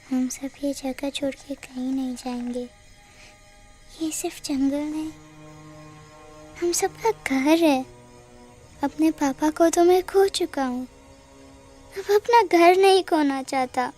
हम सब ये जगह छोड़ के कहीं नहीं जाएंगे। ये सिर्फ जंगल नहीं, हम सबका घर है। अपने पापा को तो मैं खो चुका हूँ, अब अपना घर नहीं खोना चाहता।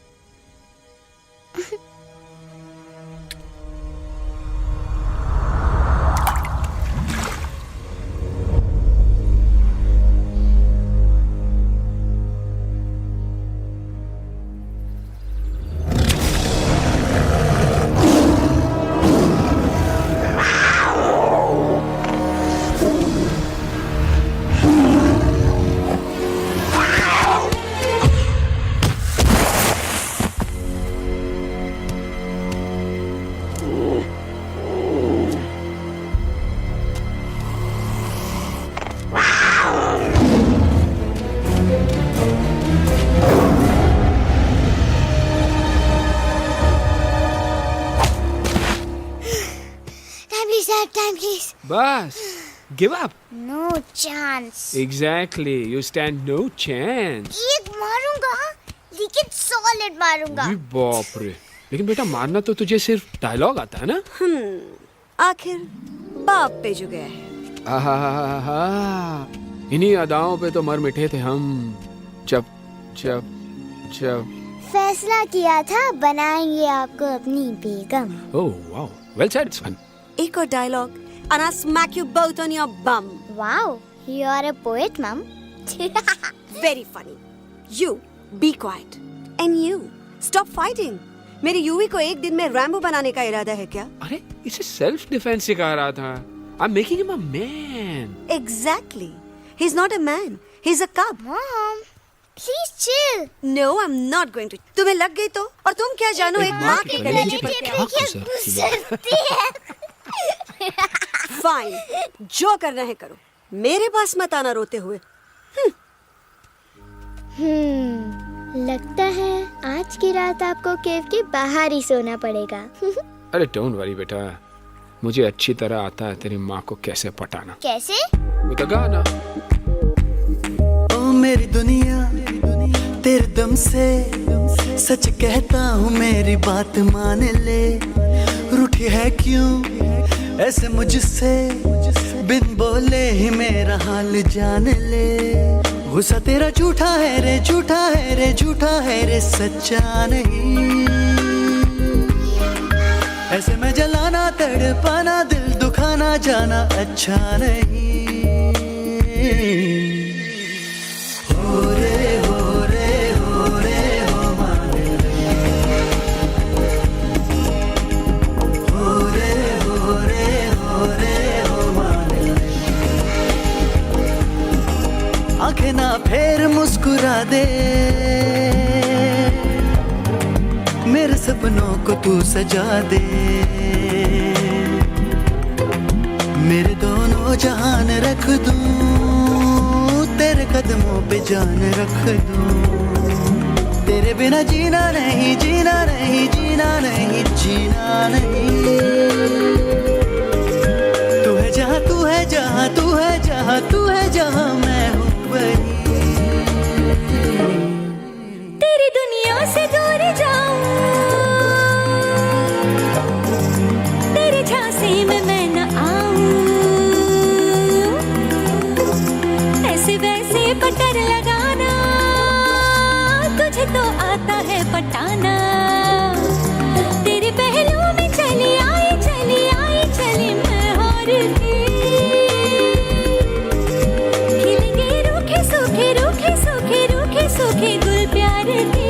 Time, please. बस give up. No chance. Exactly, you stand no chance. एक मारूंगा, लेकिन सॉलिड मारूंगा। बाप रे. लेकिन बेटा मारना तो तुझे सिर्फ डायलॉग आता है ना. आखिर बाप पे जो गया है. आहा, इन्हीं अदाओं पे तो मर मिटे थे हम. जब जब जब फैसला किया था बनाएंगे आपको अपनी बेगम। Oh wow, well said. It's fun. एक और dialogue and I'll smack you both on your bum. Wow, you are a poet, mom. Very funny. You be quiet and you stop fighting. मेरी यूवी को एक दिन में Rambo बनाने का इरादा है क्या? अरे इसे सेल्फ डिफेंस सिखा रहा था. I'm making him a man. Exactly. He's not a man. He's a cub. Mom, please chill. No, I'm not going to. तुम्हें लग गई तो? और तुम क्या जानो एक माँ के कलेजे कलेजे पर पर क्या गुजरती है। फाइन, जो करना है करो. मेरे पास मत आना रोते हुए. लगता है आज की रात आपको केव के बाहर ही सोना पड़ेगा। अरे डोंट वरी बेटा, मुझे अच्छी तरह आता है तेरी माँ को कैसे पटाना. कैसे? वो गाना. ओ मेरी दुनिया तेरे दम से सच कहता हूँ, मेरी बात मान ले. रूठी है क्यों ऐसे मुझसे, बिन बोले ही मेरा हाल जान ले. गुस्सा तेरा झूठा है रे, झूठा है रे, झूठा है रे, सच्चा नहीं. ऐसे में जलाना, तड़पाना, दिल दुखाना, जाना अच्छा नहीं. हो रे हो रे हो रे हो मान ले. हो रे हो रे हो रे हो मान ले. आंखें ना फेर मुस्कुरा दे, मेरे सपनों को तू सजा दे. मेरे दोनों जहान रख दूं, तेरे कदमों पे जान रख दूं. तेरे बिना जीना नहीं, जीना नहीं, जीना नहीं, जीना नहीं. तू है जहाँ, तू है जहाँ, तू है जहाँ, तू है जहाँ, मैं हूँ वही. तेरी दुनिया से दूर जाऊं, तेरे झांसे में मैं न आऊं. ऐसे वैसे पटर लगाना, तुझे तो आता है पटाना. तेरे पहलू में चली आई, चली आई, चली मैं हार गई. खिलेंगे रूखे सूखे, रूखे सूखे, रूखे सूखे गुल प्यार के.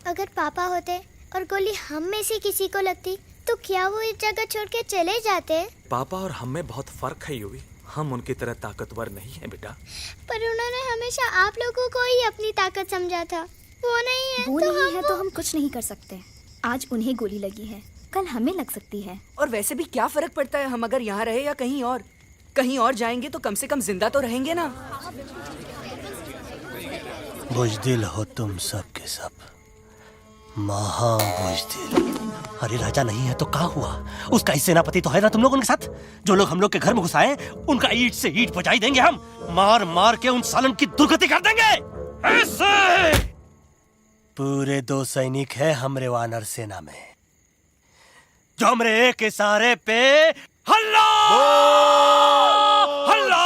अगर पापा होते और गोली हम में से किसी को लगती तो क्या वो इस जगह छोड़ के चले जाते? पापा और हम में बहुत फर्क है यूवी। हम उनकी तरह ताकतवर नहीं है बेटा। पर उन्होंने हमेशा आप लोगों को ही अपनी ताकत समझा था। वो नहीं है वो तो नहीं है तो हम कुछ नहीं कर सकते। आज उन्हें गोली लगी है, कल हमें लग सकती है। और वैसे भी क्या फर्क पड़ता है हम अगर यहाँ रहे या कहीं और? कहीं और जाएंगे तो कम से कम जिंदा तो रहेंगे ना। बुज़दिल हो तुम सब के सब, महा बुज़दिल। अरे राजा नहीं है तो क्या हुआ? उसका ही सेनापति तो है ना तुम लोगों के साथ। जो लोग हम लोग के घर में घुसाए उनका ईंट से ईंट बजाई देंगे हम। मार मार के उन सालन की दुर्गति कर देंगे ऐसे। पूरे 2 सैनिक है हमरे वानर सेना में जो हमरे एक इशारे पे हल्ला हल्ला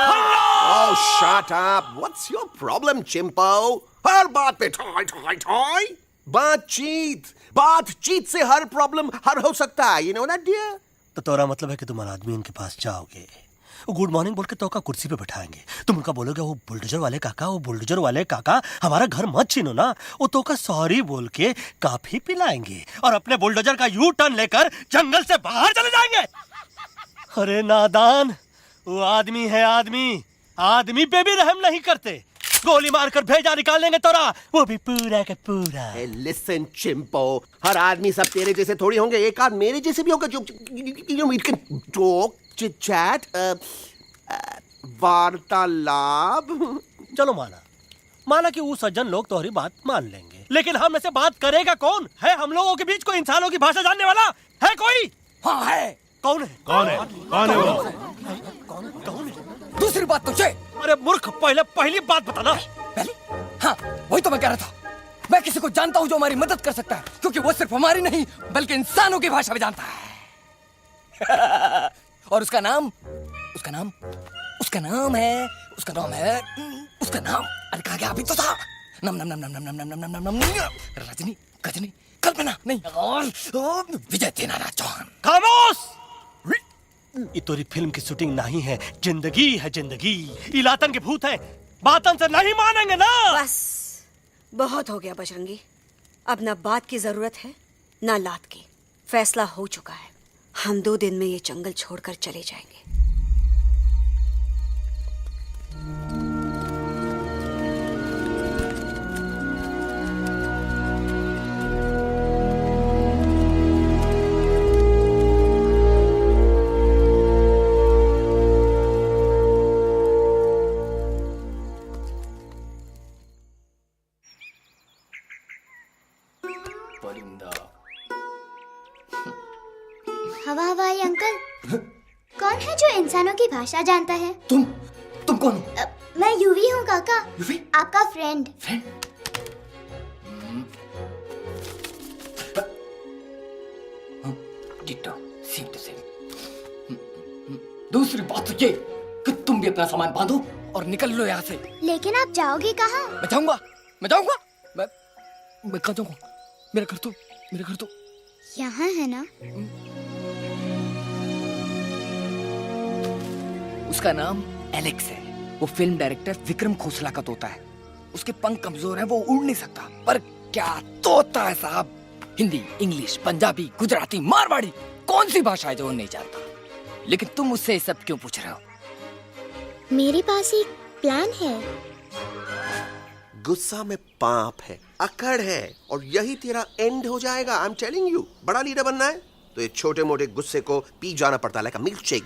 हल्ला। Oh, shut up! What's your problem, Chimpo? हर बात पे ठोय ठोय ठोय। बातचीत से हर प्रॉब्लम हल हो सकता है। You know that, dear? तो तोरा मतलब है कि तुम आदमी उनके पास जाओगे, गुड मॉर्निंग बोल के तो का कुर्सी पे बैठाएंगे। तुम उनका बोलोगे वो बुलडोजर वाले काका हमारा घर मत छीनो ना। वो तो का सॉरी बोल के काफी पिलाएंगे और अपने बुलडोजर का यू टर्न लेकर जंगल से बाहर चले जाएंगे। अरे नादान, वो आदमी है आदमी पे भी रहम नहीं करते। गोली मारकर भेजा निकाल लेंगे तोरा, वो भी पूरा का पूरा। Hey, listen, Chimpo. हर आदमी सब तेरे जैसे थोड़ी होंगे। एक आध मेरे जैसे भी होगा जो we can talk, chit chat, वार्तालाप। चलो माना कि वो सज्जन लोग तुम्हारी बात मान लेंगे, लेकिन हम में से बात करेगा कौन? है हम लोगों के बीच कोई इंसानों की भाषा जानने वाला है कोई? हाँ है। कौन है वो? दूसरी बात तुझे। अरे मूर्ख, पहली बात बताना। पहले? हाँ, वही तो मैं कह रहा था। मैं किसी को जानता हूँ जो हमारी मदद कर सकता है, क्योंकि वो सिर्फ हमारी नहीं बल्कि इंसानों की भाषा भी जानता है। और उसका नाम है अरे कहा गया अभी तो था। नम रजनी गजनी कल्पना नहीं और विजय तेनालीराम चौहान। खामोश! ये तोरी फिल्म की शूटिंग नहीं है, जिंदगी है जिंदगी। इलातन के भूत है, बातन से नहीं मानेंगे ना। बस बहुत हो गया बजरंगी। अब ना बात की जरूरत है ना लात की। फैसला हो चुका है। हम 2 दिन में ये जंगल छोड़कर चले जाएंगे। हवाई अंकल, कौन है जो इंसानों की भाषा जानता है? तुम कौन हो? मैं यूवी हूँ काका। यूवी? आपका फ्रेंड। दूसरी बात तो ये कि तुम भी अपना सामान बांधो और निकल लो यहाँ से। लेकिन आप जाओगे कहाँ? मैं जाऊंगा मैं कहाँ जाऊंगा? मेरा घर तो यहाँ है ना। उसका नाम एलेक्स है। वो फिल्म डायरेक्टर विक्रम खोसला का तोता है। उसके पंख कमजोर हैं, वो उड़ नहीं सकता। पर क्या तोता है साहब। हिंदी, इंग्लिश, पंजाबी, गुजराती, मारवाड़ी, कौन सी भाषा है जो वो नहीं जानता। लेकिन तुम उससे ये सब क्यों पूछ रहे हो? मेरे पास एक प्लान है। गुस्सा में पाप है, अकड़ है, और यही तेरा एंड हो जाएगा। आई एम टेलिंग यू। बड़ा लीडर बनना है तो ये छोटे मोटे गुस्से को पी जाना पड़ता है, लाइक अ मिल्क शेक।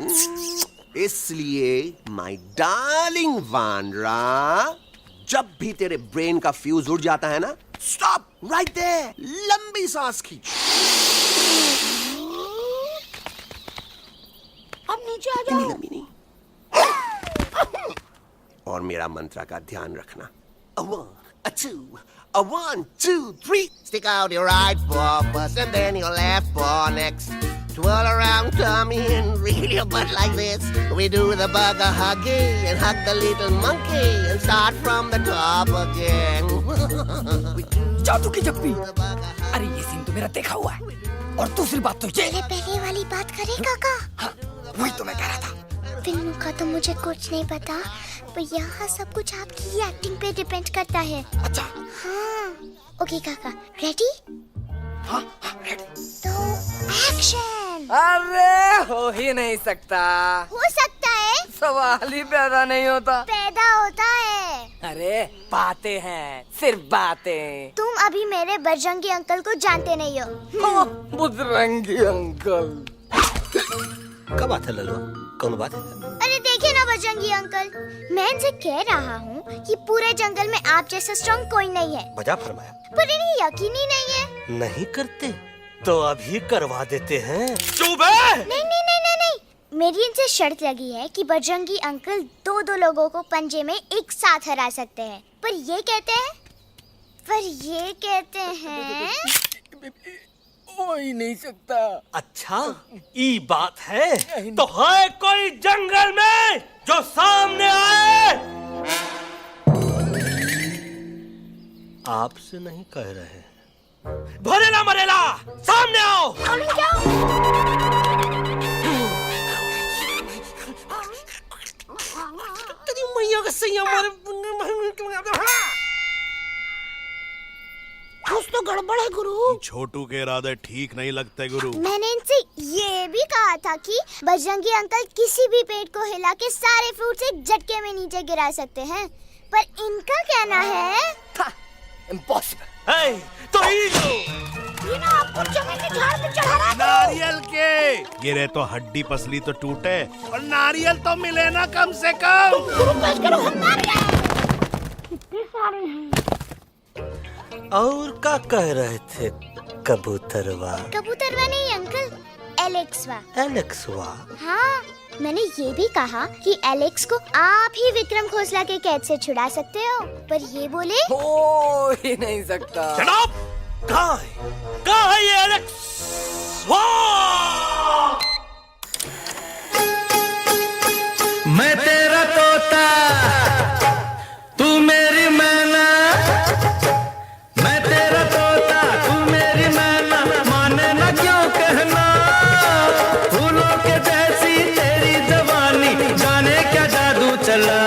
इसलिए माय डार्लिंग वानरा, जब भी तेरे ब्रेन का फ्यूज उड़ जाता है ना, स्टॉप राइट देयर, लंबी सांस खींच। अब नीचे आ जाओ। लंबी नहीं। और मेरा मंत्र का ध्यान रखना। A 1, a 2, a 1, 2, 3. Stick out your right paw first and then your left paw next. Twirl around tummy and reel your butt like this. We do the bugger huggy and hug the little monkey and start from the top again. जादू की जप्पी। अरे ये scene तो मेरा देखा हुआ है। और दूसरी बात तो ये। पहले वाली बात करें काका। हाँ, वही तो मैं कह रहा था। फिल्मों का तो मुझे कुछ नहीं पता, पर यहाँ सब कुछ आपकी एक्टिंग पे डिपेंड करता है। अच्छा। हाँ। ओके काका, रेडी? हाँ रेडी। तो एक्शन। अरे हो ही नहीं सकता। हो सकता है। सवाल ही पैदा नहीं होता। पैदा होता है। अरे बातें हैं, सिर्फ बातें। तुम अभी मेरे बजरंगी अंकल को जानते नहीं हो। बजरंगी अंकल। क्या बात है लल्लू, कौन बात है? अरे देखिए ना बजरंगी अंकल, मैं इनसे कह रहा हूँ कि पूरे जंगल में आप जैसा स्ट्रॉन्ग कोई नहीं है। बजा फरमाया। पर इन्हें यकीन ही नहीं है। नहीं करते तो अभी करवा देते हैं। नहीं नहीं नहीं नहीं नहीं, मेरी इनसे शर्त लगी है कि बजरंगी अंकल दो लोगों को पंजे में एक साथ हरा सकते हैं। पर ये कहते हैं हो ही नहीं सकता। अच्छा ये बात है तो है कोई जंगल में जो सामने आए? आपसे नहीं कह रहे, भरेला मरेला सामने आओ। मैया का सही हमारे कुछ तो गड़बड़ है गुरु। छोटू के इरादे ठीक नहीं लगते गुरु। मैंने इनसे ये भी कहा था कि बजरंगी अंकल किसी भी पेड़ को हिला के सारे फ्रूट्स एक झटके में नीचे गिरा सकते हैं, पर इनका कहना है इम्पॉसिबल। तो ये ना आपको जमीन के झाड़ पे चढ़ा रहा है। नारियल के गिरे तो हड्डी पसली तो टूटे, और नारियल तो मिले ना कम से कम। इतने सारे हैं। और क्या कह रहे थे कबूतरवा? कबूतरवा नहीं अंकल, एलेक्सवा। एलेक्सवा? हाँ, मैंने ये भी कहा कि एलेक्स को आप ही विक्रम खोसला के कैद से छुड़ा सकते हो, पर ये बोले हो ही नहीं सकता। जनाब कहाँ है ये एलेक्स? मैं तेरा तोता तू मेरी मैना, मैं तेरा तोता तू मेरी मैना, माने ना क्यों कहना। फूलों के जैसी तेरी जवानी, जाने क्या जादू चला।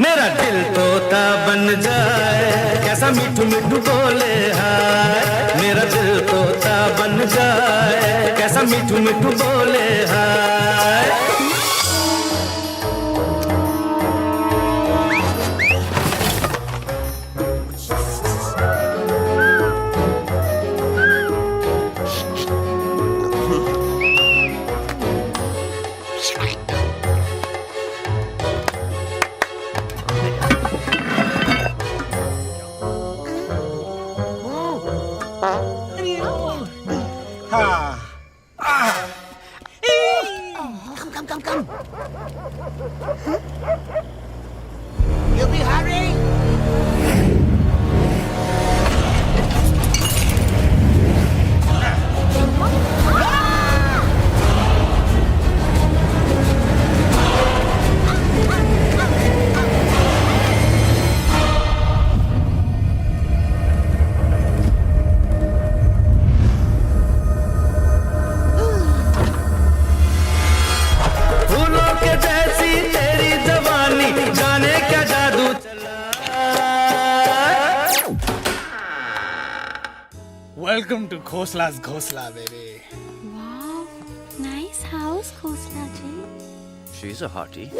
मेरा दिल तोता बन जाए, कैसा मिठू मिठू बोले हाय। मेरा दिल तोता बन जाए, कैसा मिठू मिठू बोले हाय। Welcome to Khosla's Khosla, baby. Wow, nice house, Khosla ji. She's a hottie.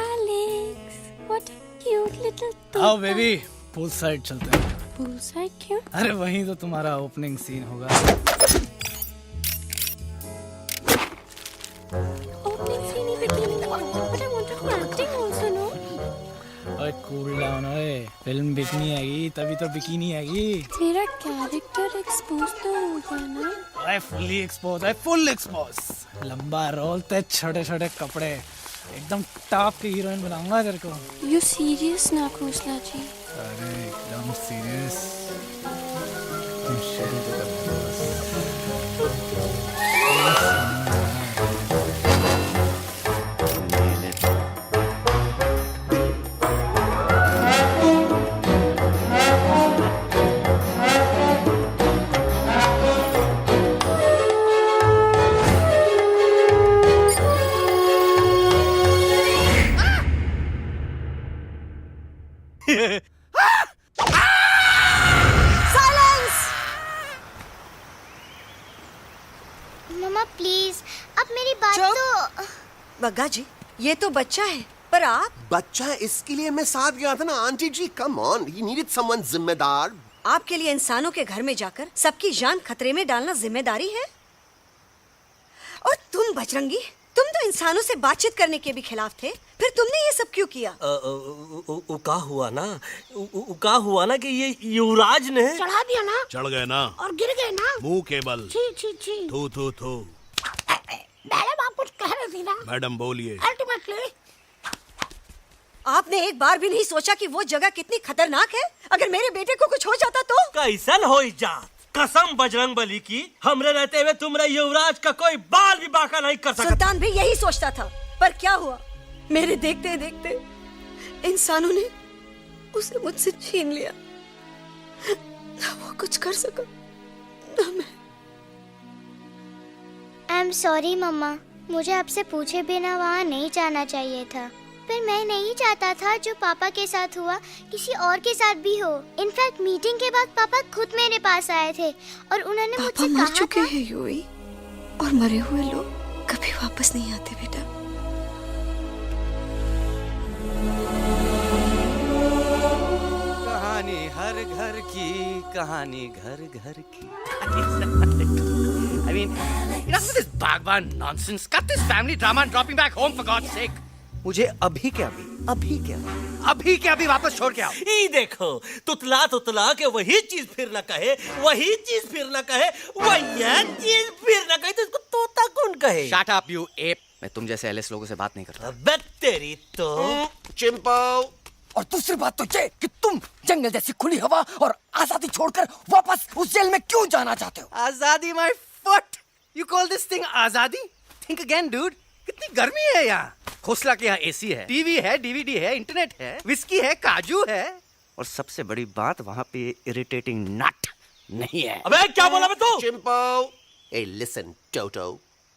Alex, what a cute little आओ बेबी, पूल साइड चलते हैं। पूल साइड क्यों? अरे वहीं तो तुम्हारा ओपनिंग सीन होगा। Opening scene ही बिकिनी में, but I want to do acting also, no? ओए कूल डाउन ओए, फिल्म बिकनी आएगी तभी तो बिकिनी आएगी। तेरा कैरेक्टर एक्सपोज तो होगा ना? ओए फुल्ली एक्सपोज, ओए फुल एक्सपोज। लंबा रोल ते छोटे छोटे कपड़े, एकदम टॉप की हीरोइन बनाऊंगा तेरे को। You serious ना खोसला जी? अरे एकदम सीरियस। मम्मा प्लीज, अब मेरी बात तो। बग्गा जी, ये तो बच्चा है, पर आप? बच्चा है इसके लिए मैं साथ गया था ना aunty ji. Come on, he needed someone जिम्मेदार। आपके लिए इंसानों के घर में जाकर सबकी जान खतरे में डालना जिम्मेदारी है? और तुम बजरंगी, तुम तो इंसानों से बातचीत करने के भी खिलाफ थे, फिर तुमने ये सब क्यों किया? का हुआ ना कि ये युवराज ने चढ़ा दिया ना, चढ़ गए ना और गिर गए ना। मुंह के बल। छी छी छी। थू थू थू। मैडम आप कुछ कह रही थी ना? मैडम बोलिए। अल्टीमेटली आपने एक बार भी नहीं सोचा कि वो जगह कितनी खतरनाक है? अगर मेरे बेटे को कुछ हो जाता तो? कैसन हो जा, कसम बजरंग बली की, हमरे रहते हुए तुमरे युवराज का कोई बाल भी बाका नहीं कर सकता। सुल्तान भी यही सोचता था, पर क्या हुआ? मेरे देखते देखते इंसानों ने उसे मुझसे छीन लिया। ना वो कुछ कर सका, ना मैं। आई एम सॉरी मम्मा, मुझे आपसे पूछे बिना वहाँ नहीं जाना चाहिए था। पर मैं नहीं चाहता था जो पापा के साथ हुआ किसी और के साथ भी हो। इनफैक्ट मीटिंग के बाद पापा खुद मेरे पास आए थे और उन्होंने मुझसे कहा मर चुके हैं यूई, और मरे हुए लोग कभी वापस नहीं आते बेटा। कहानी हर घर की, कहानी घर घर की। I mean, enough of this Bhagwan nonsense. Cut this family drama and drop me back home for God's sake. मुझे अभी के अभी वापस छोड़ के आओ। ई देखो, तुतला के वही चीज फिर न कहे, वही चीज फिर न कहे, वही चीज फिर न कहे, तो इसको तोता कौन कहे? Shut up, you ape. मैं तुम जैसे एलिस लोगों से बात नहीं करता। अबे तेरी तो। चिंपो। और दूसरी बात तो ये कि तुम जंगल जैसी खुली हवा और आजादी छोड़कर वापस उस जेल में क्यों जाना चाहते हो? आजादी my foot. You call this thing आजादी? Think again, dude. कितनी गर्मी है यहाँ। खोसला के यहाँ एसी है, टीवी है, डीवीडी है, इंटरनेट है, विस्की है, काजू है, और सबसे बड़ी बात वहाँ पे इरिटेटिंग नट नहीं है। अबे क्या बोला मैं तू? चिंपो। ए लिसन टोटो,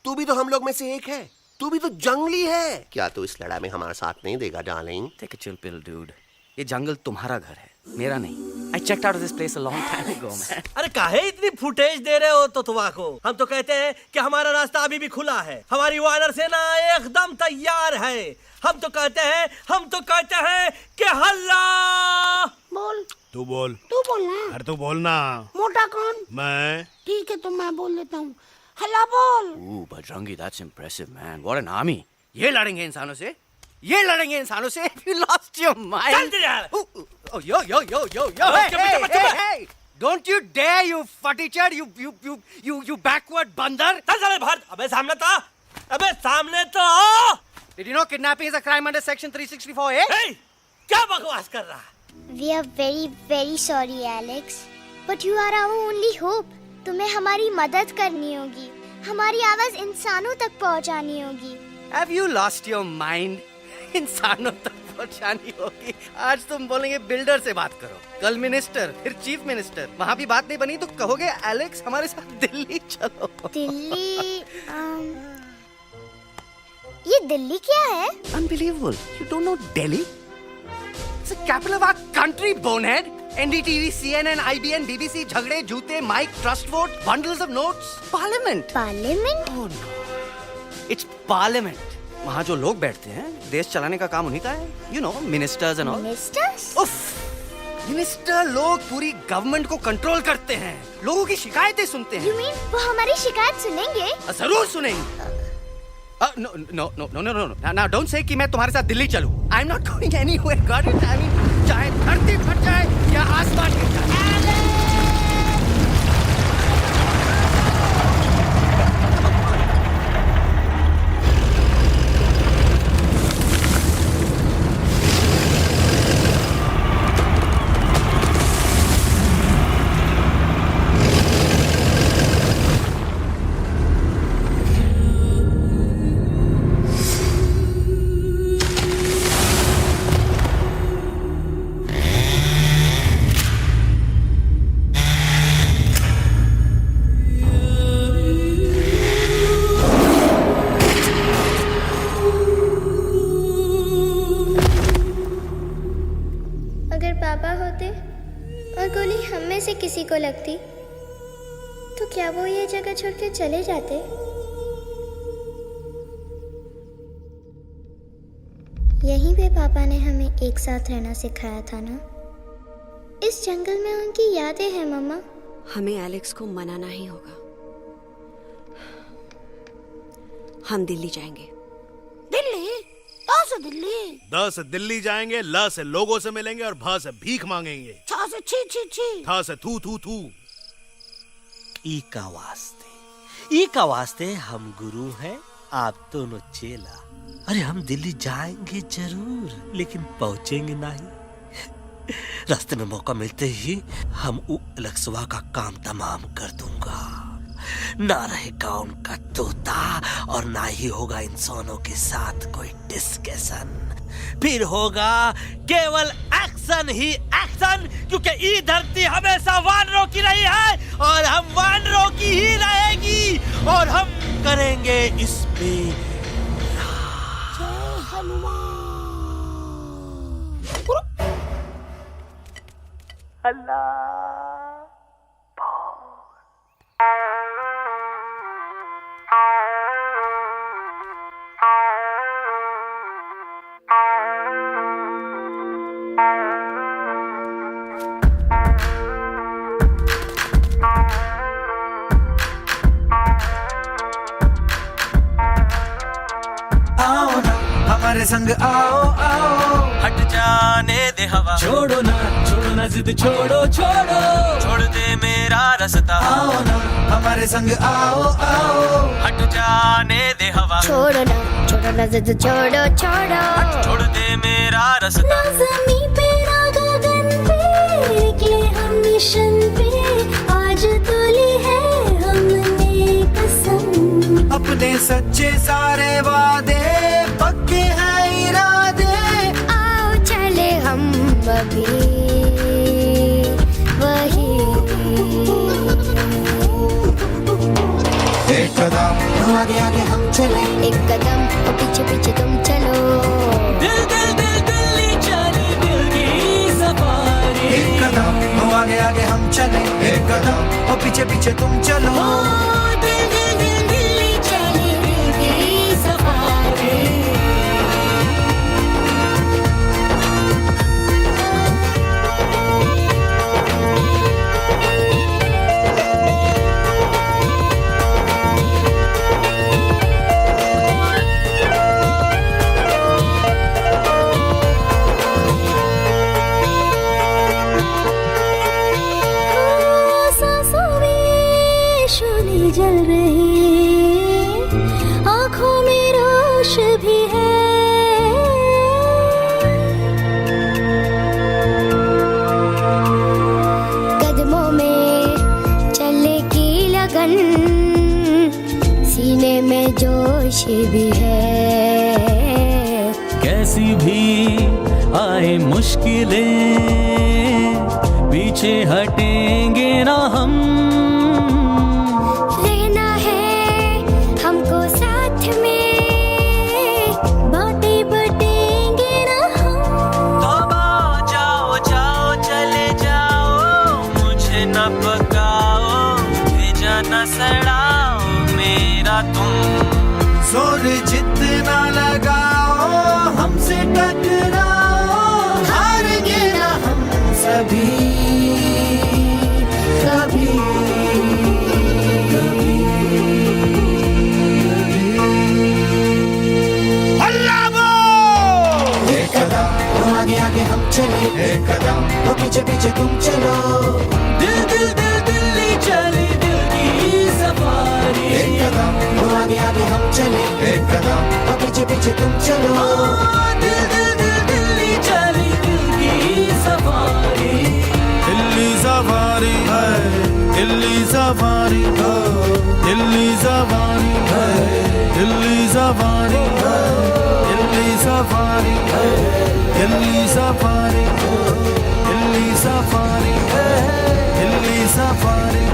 तू भी तो हम लोग में से एक है। तू भी तो जंगली है। क्या तू इस लड़ाई में हमारा साथ नहीं देगा darling? Take a chill pill, dude. ये जंगल तुम्हारा घर है, मेरा नहीं। I checked out of this place a long time ago, man. अरे काहे इतनी फुटेज दे रहे हो तो को? हम तो कहते हैं कि हमारा रास्ता अभी भी खुला है, हमारी वानर सेना एकदम तैयार है। हम तो कहते हैं कि हल्ला। बोल। तू बोल। तू बोलना। अरे तू बोलना। मोटा कौन? मैं। ठीक है तो मैं बोल देता हूँ। हल्ला बोल। Ooh, Bajrangi, that's impressive, man. What an army. ये लड़ेंगे इंसानों से? ये लड़ेंगे इंसानों से? You lost your mind. चल यार। Oh, yo. Hey. Don't you dare, you futichard, you backward बंदर. चल चल भाग। अबे सामने तो। Did you know kidnapping is a crime under section 364A? Hey, क्या बकवास कर रहा है? We are very very sorry Alex, but you are our only hope. तुम्हें हमारी मदद करनी होगी, हमारी आवाज इंसानों तक पहुंचानी होगी। Have you lost your mind? इंसानों तक पहुंचानी होगी। आज तुम बोलेंगे बिल्डर से बात करो, कल मिनिस्टर, फिर चीफ मिनिस्टर। वहाँ भी बात नहीं बनी तो कहोगे एलेक्स हमारे साथ दिल्ली चलो। दिल्ली? ये दिल्ली क्या है? Unbelievable. You don't know Delhi? It's the capital of our country, bonehead. NDTV, CNN, IBN, BBC, झगड़े, जूते, mike, trust vote, bundles of notes. Parliament. Parliament? Oh no. It's Parliament. वहाँ जो लोग बैठते हैं, देश चलाने का काम उन्हीं का है। You know, ministers and all. Ministers? उफ, मिनिस्टर लोग पूरी गवर्नमेंट को कंट्रोल करते हैं, लोगों की शिकायतें सुनते हैं। You mean वो हमारी शिकायत सुनेंगे? जरूर सुनेंगे। No. Now don't say कि मैं तुम्हारे साथ दिल्ली चलूं. I'm not going anywhere. Got it? I mean, चाहे धरती फट जाए या आसमान गिर जाए। किसी को लगती तो क्या वो ये जगह छोड़ के चले जाते? यहीं पे पापा ने हमें एक साथ रहना सिखाया था ना। इस जंगल में उनकी यादें हैं मम्मा। हमें एलेक्स को मनाना ही होगा। हम दिल्ली जाएंगे। दिल्ली? कहाँ से दिल्ली? द से दिल्ली जाएंगे, ल से लोगों से मिलेंगे और भ से भीख मांगेंगे, छ से छी छी छी, थ से थू थू थू। ई का वास्ते हम गुरु हैं, आप दोनों चेला। अरे हम दिल्ली जाएंगे जरूर, लेकिन पहुंचेंगे नहीं। रास्ते में मौका मिलते ही हम अलक्सवा का काम तमाम कर दूंगा। ना रहेगा उनका तोता और ना ही होगा इंसानों के साथ कोई डिस्कशन। फिर होगा केवल एक्शन ही एक्शन, क्योंकि ये धरती हमेशा वानरों की रही है और हम वानरों की ही रहेगी, और हम करेंगे इस पे आओ ना हमारे संग आओ आओ, हट जाने दे हवा, छोड़ो ना जिद, छोड़ो छोड़ दे मेरा रास्ता। आओ ना हमारे संग आओ आओ, हट जाने दे हवा, छोड़ो ना जिद, छोड़ो छोड़ दे मेरा रास्ता। ज़मीं पे ना गगन पे निकले हम मिशन पे, आज तो ली है हमने कसम। अपने सच्चे सारे वादे पक्के हैं इरादे, आओ चले हम अभी वही। एक कदम आगे आगे हम चले, एक कदम और पीछे पीछे तुम चलो। दिल्ली चले दिल की सफारी। एक कदम आगे आगे हम चले, एक कदम और पीछे पीछे तुम चलो। दिल्ली चले दिल की सफारी। जल रही आँखों में रोश भी है, कदमों में चलेगी लगन, सीने में जोश भी है। कैसी भी आए मुश्किलें, पीछे हटेंगे ना हम। रहना है हमको साथ में, बातें बटेंगे ना हम। जाओ चले जाओ, मुझे न पकाओ, भेजा न सड़ाओ मेरा तुम। जोर जितना लगाओ हमसे टकराओ, हारेंगे ना हम सभी कभी। एक कदम आगे आगे हम चले, एक कदम तो पीछे पीछे तुम चलो। दिल्ली चले दिल की सफारी। एक कदम आगे आगे हम चले, एक कदम तो पीछे पीछे तुम चलो। दिल्ली चले दिल की सफारी। दिल्ली सफारी है, दिल्ली सफारी है, दिल्ली सफारी है, दिल्ली सफारी है, दिल्ली सफारी है, दिल्ली सफारी है, दिल्ली सफारी है, Delhi safari.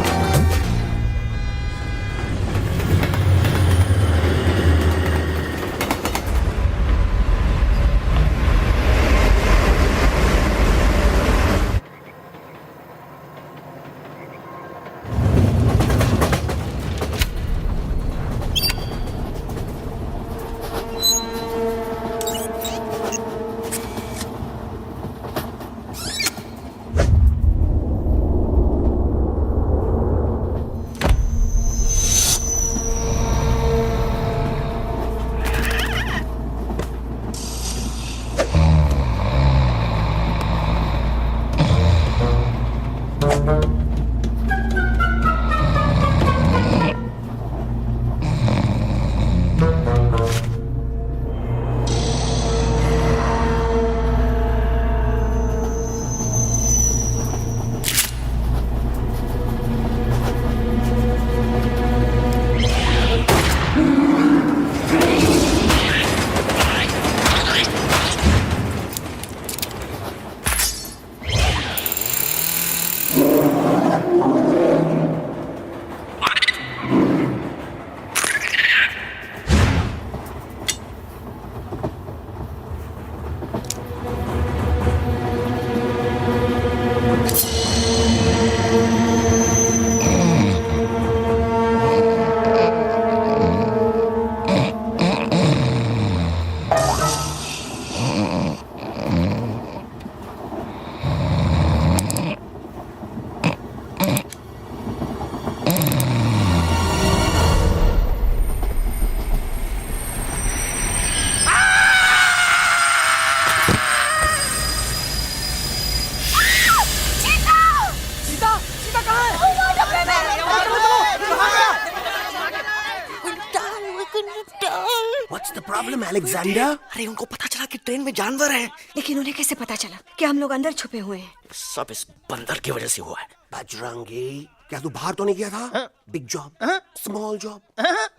What's the problem, Alexander? अरे उनको पता चला कि ट्रेन में जानवर है। लेकिन उन्हें कैसे पता चला कि हम लोग अंदर छुपे हुए हैं? सब इस बंदर की वजह से हुआ है। बजरंगी, क्या तू बाहर तो नहीं गया था? Big job, small job,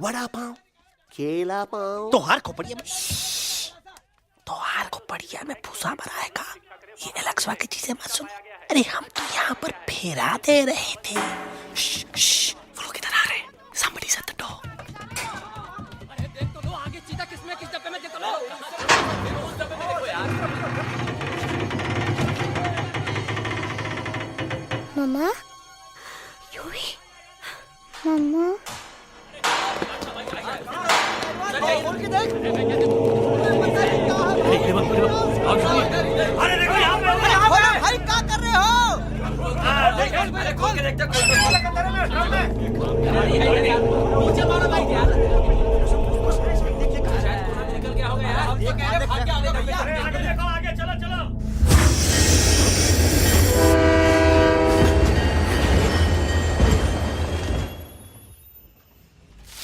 vada pav, केला पाव। तोहार खोपड़िया में भूसा भराएगा। ये एलेक्सा की चीजें मत सुन। अरे हम तो यहाँ पर फेरा दे रहे थे। वो लोग इधर आ रहे हैं। Somebody's at the door. मम्मा, यूवी, मम्मा, अरे देखो यहाँ पे भाई क्या कर रहे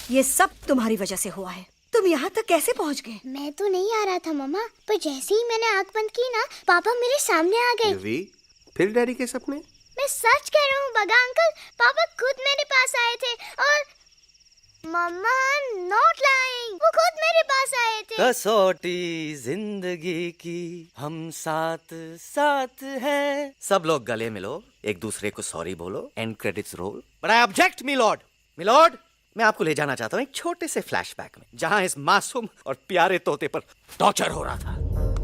ये सब तुम्हारी वजह से हुआ है। तुम यहाँ तक कैसे पहुँच गए? मैं तो नहीं आ रहा था मम्मा, पर जैसे ही मैंने आंख बंद की ना, पापा मेरे सामने आ गए। यूवी, फिर डैडी के सपने? मैं सच कह रहा हूँ बगा अंकल, पापा खुद मेरे पास आए थे और मम्मा नॉट लाइंग, वो खुद मेरे पास आए थे। कसौटी जिंदगी की हम साथ साथ हैं। सब लोग गले मिलो, एक दूसरे को सॉरी बोलो, and credits roll. But I object milord. Milord, मैं आपको ले जाना चाहता हूँ एक छोटे से फ्लैशबैक में, जहाँ इस मासूम और प्यारे तोते पर टॉर्चर हो रहा था।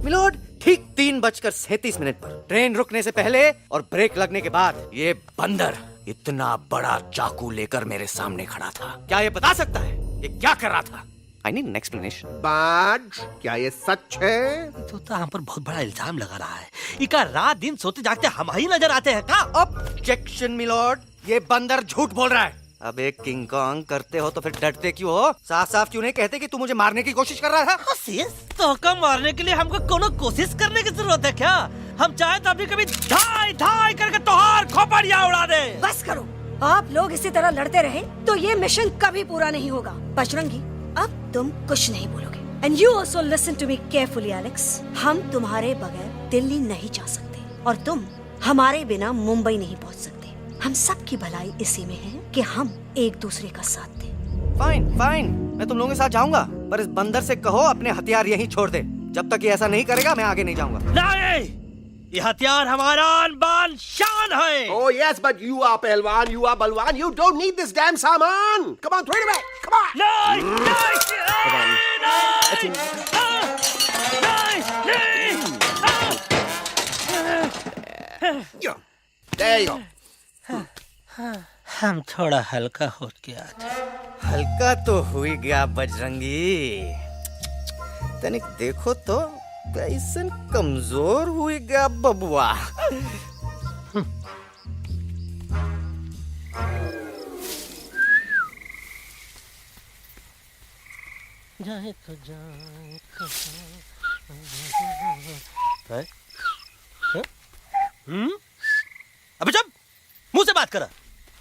मिलॉर्ड, ठीक 3:37 पर ट्रेन रुकने से पहले और ब्रेक लगने के बाद ये बंदर इतना बड़ा चाकू लेकर मेरे सामने खड़ा था। क्या ये बता सकता है ये क्या कर रहा था? I need an explanation. बाज, क्या ये सच है? तो हम पर बहुत बड़ा इल्जाम लगा रहा है। इका रात दिन सोते जागते हम ही नजर आते हैं का? ऑब्जेक्शन मिलॉर्ड, ये बंदर झूठ बोल रहा है। अब एक किंग कॉन्ग करते हो तो फिर डरते क्यों हो? साफ साफ क्यों नहीं कहते कि तू मुझे मारने की कोशिश कर रहा है? तो मारने के लिए हमको कोनो कोशिश करने की जरूरत है क्या? हम चाहे तो अभी कभी धाई धाई करके तोहार खोपड़िया उड़ा दे। बस करो, आप लोग इसी तरह लड़ते रहे तो ये मिशन कभी पूरा नहीं होगा। बजरंगी, अब तुम कुछ नहीं बोलोगे। And you also listen to me carefully Alex. हम तुम्हारे बगैर दिल्ली नहीं जा सकते और तुम हमारे बिना मुंबई नहीं पहुंच सकते। हम सब की भलाई इसी में है कि हम एक दूसरे का साथ दें। फाइन फाइन, मैं तुम लोगों के साथ जाऊंगा, पर इस बंदर से कहो अपने हथियार यहीं छोड़ दे। जब तक ये ऐसा नहीं करेगा मैं आगे नहीं जाऊंगा। नहीं, ये हथियार हमारा आन-बान शान है। Oh yes, but you are पहलवान, you are बलवान, you don't need this damn सामान. Come on, throw it away. Come on. There you go. हम थोड़ा हल्का हो गया था। हल्का तो हुई गया बजरंगी, तनिक देखो तो कैसन कमजोर हुई गया बबुआ। जाए तो जाए अबे जब मुंह से बात करा।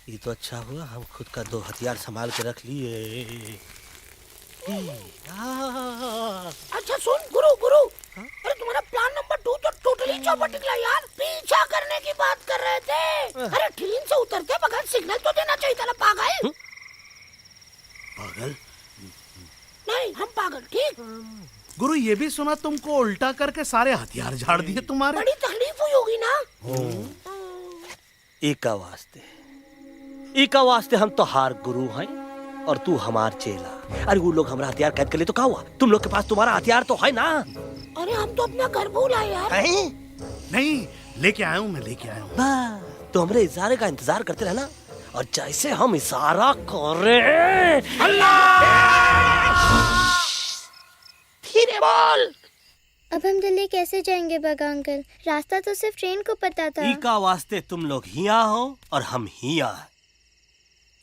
ये तो अच्छा हुआ हम खुद का 2 हथियार संभाल के रख लिए। अच्छा सुन गुरु गुरु, अरे तुम्हारा प्लान नंबर 2 तो टोटली चौपट निकला यार। पीछा करने की बात कर रहे थे। अरे ट्रेन से उतरते बगैर सिग्नल तो देना चाहिए था ना पागल। पागल नहीं, हम पागल, ठीक। गुरु, ये भी सुना तुमको उल्टा करके सारे हथियार झाड़ दिए तुम्हारे। बड़ी तकलीफ हुई होगी ना। एका वास्ते हम तो हार गुरु हैं और तू हमार चेला। अरे वो लोग हमारा हथियार कैद कर ले तो क्या हुआ? तुम लोग के पास तुम्हारा हथियार तो है ना। अरे हम तो अपना घर भूल आए यार। नहीं, लेके आया हूँ, मैं लेके आया हूँ। तो हमारे इशारे का इंतजार करते रहना और जैसे हम इशारा कर रहे धीरे बोल। अब हम दिल्ली कैसे जाएंगे बगा अंकल? रास्ता तो सिर्फ ट्रेन को पता था। एका वास्ते तुम लोग हिया हो और हम हिया।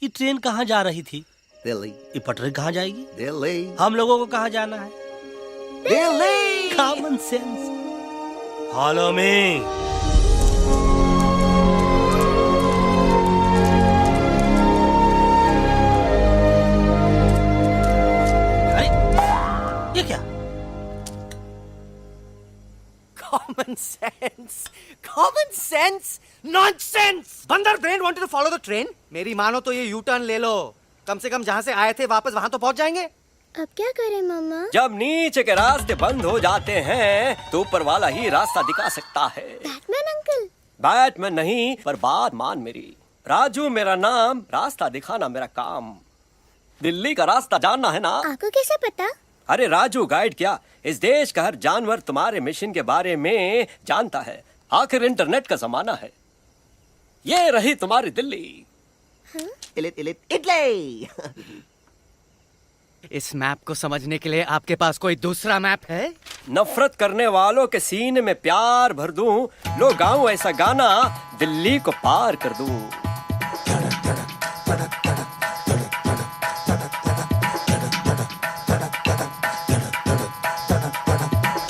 ये ट्रेन कहाँ जा रही थी? दिल्ली। ये पटरी कहाँ जाएगी? दिल्ली। हम लोगों को कहाँ जाना है? Delhi. Common sense. Follow me. Common sense nonsense. बंदर brain wanted to follow the train. मेरी मानो तो ये यू टर्न ले लो, कम से कम जहाँ से आए थे वापस वहाँ तो पहुँच जाएंगे। अब क्या करें मामा? जब नीचे के रास्ते बंद हो जाते हैं तो ऊपर वाला ही रास्ता दिखा सकता है। Batman uncle. बैटमैन नहीं, पर बात मान मेरी। राजू मेरा नाम, रास्ता दिखाना मेरा काम। दिल्ली का रास्ता जानना है ना? आपको कैसे पता? अरे राजू गाइड क्या, इस देश का हर जानवर तुम्हारे मिशन के बारे में जानता है। आखिर इंटरनेट का जमाना है। ये रही तुम्हारी दिल्ली। इटली। इस मैप को समझने के लिए आपके पास कोई दूसरा मैप है? नफरत करने वालों के सीने में प्यार भर दूं, लो गाऊं ऐसा गाना, दिल्ली को पार कर दूं।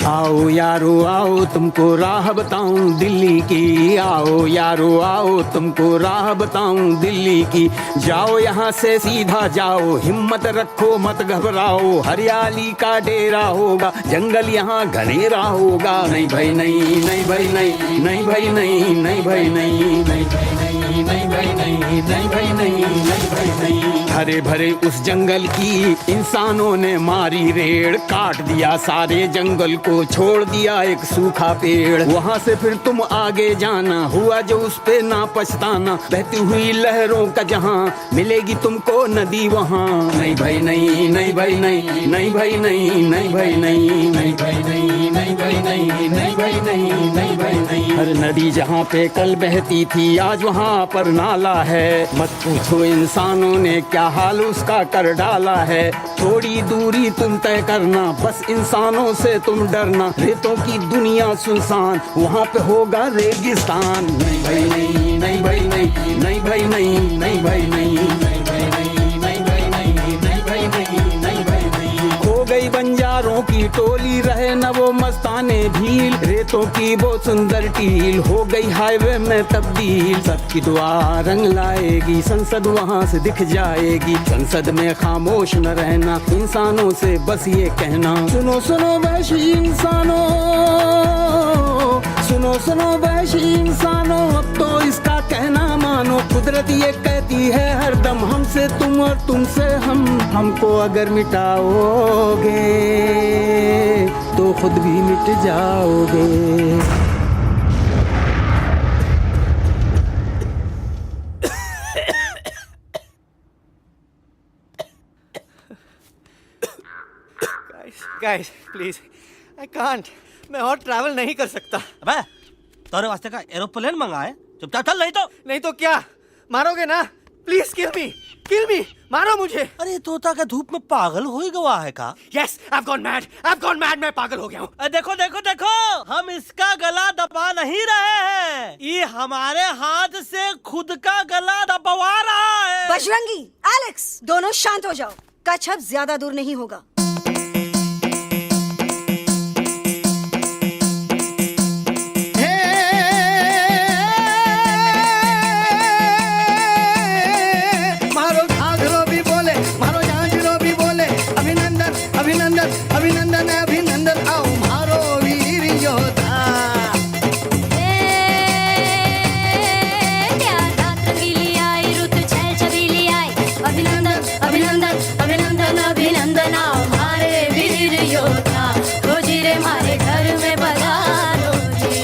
आओ यारो आओ तुमको राह बताऊं दिल्ली की, आओ यारो आओ तुमको राह बताऊं दिल्ली की। जाओ यहाँ से सीधा जाओ, हिम्मत रखो मत घबराओ, हरियाली का डेरा होगा, जंगल यहाँ घनेरा होगा। नहीं भाई नहीं, नहीं भाई नहीं, नहीं भाई नहीं, नहीं भाई नहीं, नहीं भाई नहीं, नहीं भाई नहीं, नहीं भाई नहीं, नहीं भाई नहीं। हरे भरे उस जंगल की इंसानों ने मारी रेड़, काट दिया सारे जंगल को, छोड़ दिया एक सूखा पेड़। वहाँ से फिर तुम आगे जाना, हुआ जो उस पे ना पछताना, बहती हुई लहरों का जहाँ मिलेगी तुमको नदी वहाँ। नहीं भाई नहीं, नहीं भाई नहीं, नहीं भाई नहीं, नहीं भाई नहीं, नहीं भाई नहीं, नहीं भाई नहीं, नहीं भाई नहीं, नहीं भाई नहीं। हर नदी जहाँ पे कल बहती थी आज वहाँ पर नाला है, मत पूछो इंसानों ने क्या हाल उसका कर डाला है। थोड़ी दूरी तुम तय करना, बस इंसानों से तुम डरना, रेतों की दुनिया सुनसान, वहाँ पे होगा रेगिस्तान। नहीं भाई नहीं, नहीं भाई नहीं, नहीं भाई नहीं, नहीं भाई नहीं, नहीं भाई नहीं, नहीं भाई नहीं, नहीं भाई नहीं, नहीं भाई नहीं। खो गई बंजारों की टोली, रहे न वो मस्ताने भील, रेतों की वो सुंदर टील हो गई हाईवे में तब्दील। सबकी दुआ रंग लाएगी, संसद वहाँ से दिख जाएगी, संसद में खामोश न रहना, इंसानों से बस ये कहना, सुनो सुनो वैशी इंसानों, सुनो सुनो वैशी इंसानों, अब तो इसका कहना मानो। कुदरत ये कहती है हरदम, हमसे तुम और तुमसे हम, हमको अगर मिटाओगे तो खुद भी मिट जाओगे। Guys, please, I can't. मैं और ट्रैवल नहीं कर सकता। अबे, तोरे वास्ते का एरोप्लेन मंगाए, चुपचाप चल, नहीं तो क्या मारोगे ना? प्लीज किल मी, मारो मुझे। अरे तोता का धूप में पागल हो ही गवा है का? Yes, I've gone mad, मैं पागल हो गया हूँ। देखो देखो देखो, हम इसका गला दबा नहीं रहे हैं, ये हमारे हाथ से खुद का गला दबवा रहा है। बजरंगी, एलेक्स, दोनों शांत हो जाओ, कच्छप ज्यादा दूर नहीं होगा। अभिनंदन अभिनंदन आओ मारो वीर योद्धा। रंगीली आई, रुत छल छबीली आई, अभिनंदन अभिनंदन अभिनंदन अभिनंदन आओ मारे वीर योद्धा, रोजी रे मारे घर में पधारो जी।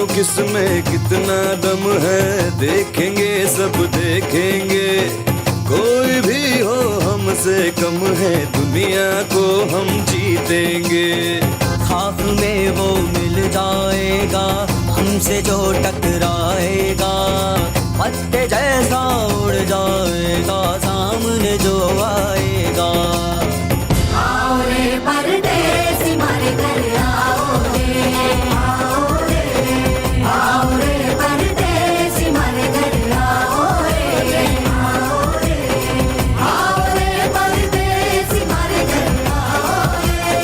किसमें कितना दम है देखेंगे सब देखेंगे, कोई भी हो हमसे कम है दुनिया को हम जीतेंगे। खाक में वो मिल जाएगा हमसे जो टकराएगा, पत्ते जैसा उड़ जाएगा सामने जो आएगा। आओ रे परदेसी मारे घर आओ रे, आओ रे परदेसी मारे घर आओ रे, आओ रे परदेसी मारे घर आओ रे,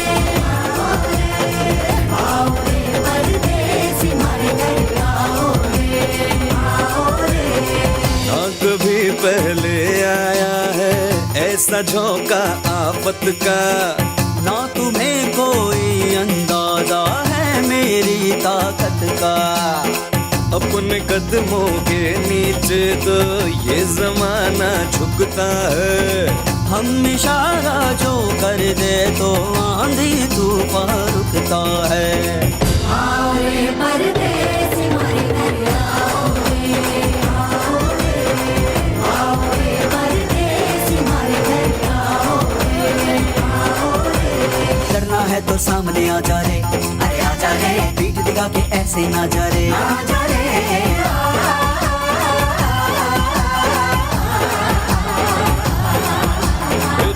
आओ रे परदेसी मारे घर आओ झोंका आफत का। ना तुम्हें कोई अंदाजा है मेरी ताकत का। अपने कदमों के नीचे तो ये जमाना झुकता है। हम इशारा जो कर दे तो आंधी तूफान रुकता है। आओ रे परदेसी हमारे घर आओ रे, आओ रे, आओ रे परदेसी हमारे घर आओ रे, आओ रे। डरना है तो सामने आ जा रे, अरे आ जा रे, पीठ दिखा के ऐसे ना जा रे, आ जा रे।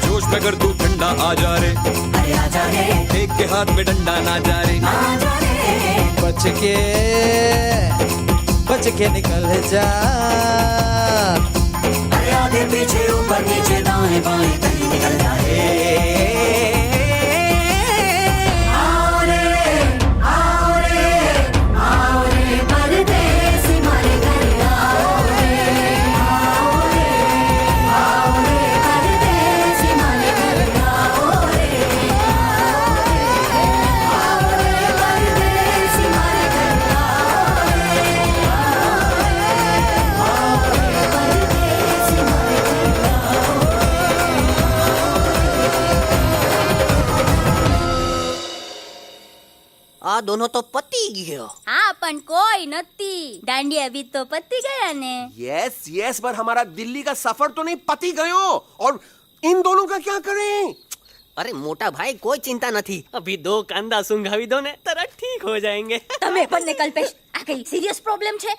जोश में कर तू ठंडा आ जा रे, अरे आ जा रे, एक के हाथ में डंडा ना जा रे, आ जा रे। बच के निकल जा। अरे आगे पीछे ऊपर नीचे दाएं बाएं कहीं निकल जा रे। आओ रे, आओ रे, आओ रे परदेसी हमारे घर आओ रे, आओ रे, आओ रे परदेसी हमारे घर आओ रे, आओ रे परदेसी हमारे घर आओ रे, आओ रे परदेसी हमारे घर आओ। आ दोनों तो पति गयो। हाँ पण कोई नती, दांडिया भी तो पति गया ने। यस यस, पर हमारा दिल्ली का सफर तो नहीं पति गयो, और इन दोनों का क्या करें? अरे मोटा भाई कोई चिंता नहीं, अभी 2 कांदा सुंघावी दो ने तरह ठीक हो जाएंगे। તમે પણ ને કલ્પેશ આ કઈ સિરિયસ પ્રોબ્લેમ છે?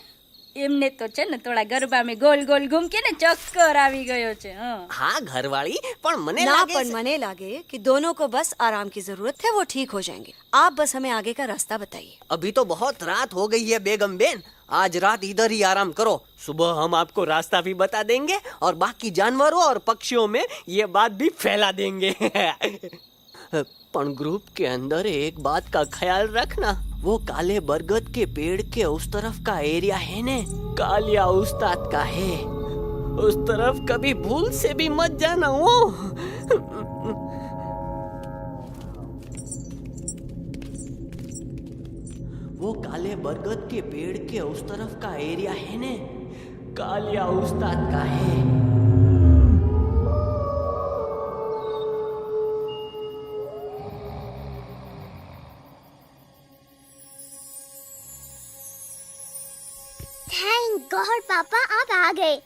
એમને તો છે ને થોડા ગરબામાં ગોલ गोल घूम के ने चक्कर આવી ગયો છે। हाँ घरवाली, पर मने ना लागे पर मने लागे कि दोनों को बस आराम की जरूरत है, वो ठीक हो जाएंगे। आप बस हमें आगे का रास्ता बताइए। अभी तो बहुत रात हो गई है बेगम बेन, आज रात इधर ही आराम करो, सुबह हम आपको रास्ता भी बता देंगे और बाकी जानवरों और पक्षियों में ये बात भी फैला देंगे। पण ग्रुप के अंदर एक बात का ख्याल रखना, वो काले बरगद के पेड़ के उस तरफ का एरिया है ने, कालिया उस्ताद का है, उस तरफ कभी भूल से भी मत जाना। वो काले बरगद के पेड़ के उस तरफ का एरिया है ने, कालिया उस्ताद का है। थैंक गॉड पापा आप आ गए।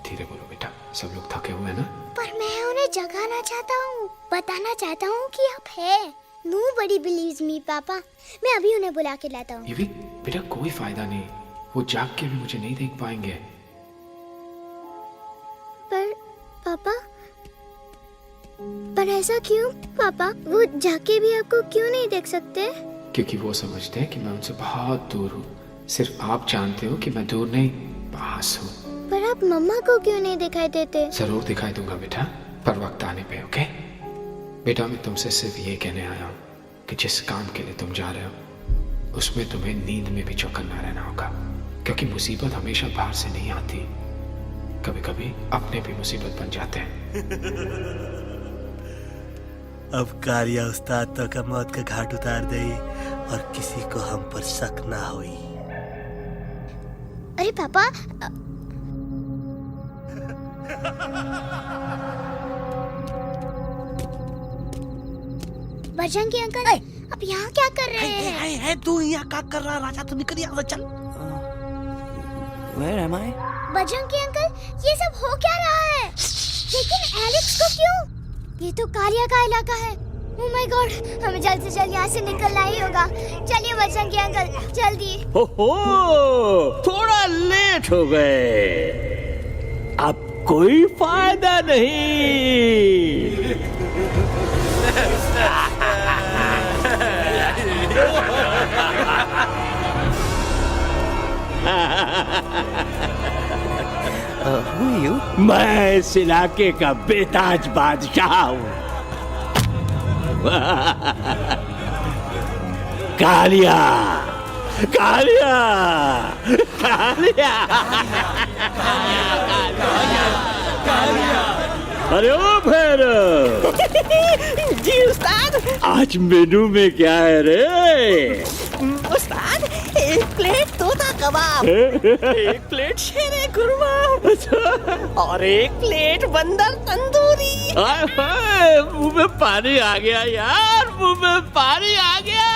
धीरे बोलो बेटा, सब लोग थके हुए ना। पर मैं उन्हें जगाना चाहता हूँ, बताना चाहता हूँ कि आप है। Nobody believes me पापा, मैं अभी उन्हें बुला के लाता हूँ। ये भी बेटा कोई फायदा नहीं, वो जाग के भी मुझे नहीं देख पाएंगे। पर पापा, पर ऐसा क्यों पापा? वो जाके भी आपको क्यों नहीं देख सकते? क्योंकि वो समझते हैं कि मैं उनसे बहुत दूर हूँ। सिर्फ आप जानते हो कि मैं दूर नहीं, पास हूँ। पर आप मम्मा को क्यों नहीं दिखाई देते? जरूर दिखाई दूंगा बेटा, पर वक्त आने पे। ओके बेटा, मैं तुमसे सिर्फ ये कहने आया हूँ कि जिस काम के लिए तुम जा रहे हो उसमें तुम्हें नींद में भी चौकन्ना रहना होगा, क्योंकि मुसीबत हमेशा बाहर से नहीं आती, कभी कभी अपने भी मुसीबत बन जाते हैं। अब कालिया उस्ताद तो का मौत का घाट उतार दे और किसी को हम पर शक ना हुई। अरे पापा, बजरंगी अंकल, अब यहाँ क्या कर रहे हैं? है तू यहाँ क्या कर रहा? राजा तू निकल यहाँ से, चल। Where am I? Bajrangi uncle, ये सब हो क्या रहा है? लेकिन एलेक्स को क्यों? ये तो कालिया का इलाका है। ओह माय गॉड, हमें जल्द से जल्द यहाँ से निकलना ही होगा। चलिए बजरंगी अंकल, जल्दी। ओहो, थोड़ा लेट हो गए, अब कोई फायदा नहीं। मैं इस इलाके का बेताज बादशाह हूँ। कालिया, कालिया, कालिया, कालिया, कालिया, अरे ओ फिर जी उस्ताद। आज मेनू में क्या है रे? उस्ताद, एक प्लेट तोता कबाब, एक प्लेट शेरे खुरमा और एक प्लेट बंदर तंदूरी। हाय हाय, मुंह में पानी आ गया यार, मुंह में पानी आ गया।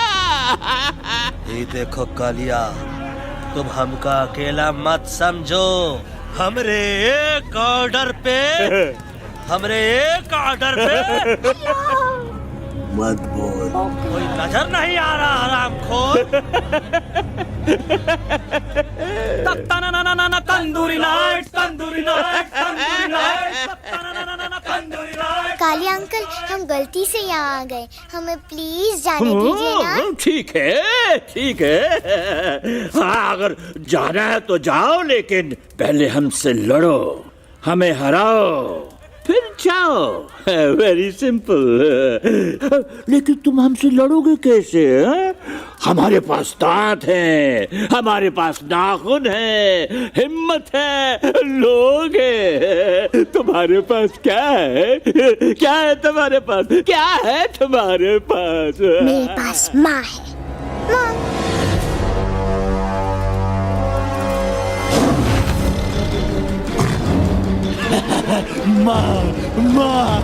ये देखो कालिया, तुम हमका अकेला मत समझो। हमरे एक ऑर्डर पे मत बोल। कोई नजर नहीं आ रहा हरामखोर। Tandoori night, tandoori night, tandoori night, tandoori night. Kali uncle, हम गलती से यहाँ आ गए, हमें प्लीज जाने दीजिए ना। ठीक है, ठीक है। हाँ, अगर जाना है तो जाओ, लेकिन पहले हमसे लड़ो, हमें हराओ, फिर जाओ। Very simple. लेकिन तुम हमसे लड़ोगे कैसे? हमारे पास दांत हैं, हमारे पास नाखून है, हिम्मत है, लोग हैं। तुम्हारे पास क्या है? क्या है तुम्हारे पास? क्या है तुम्हारे पास? मेरे पास माँ है। माँ, माँ।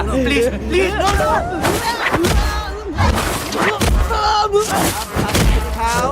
No, please, please, no, no. How?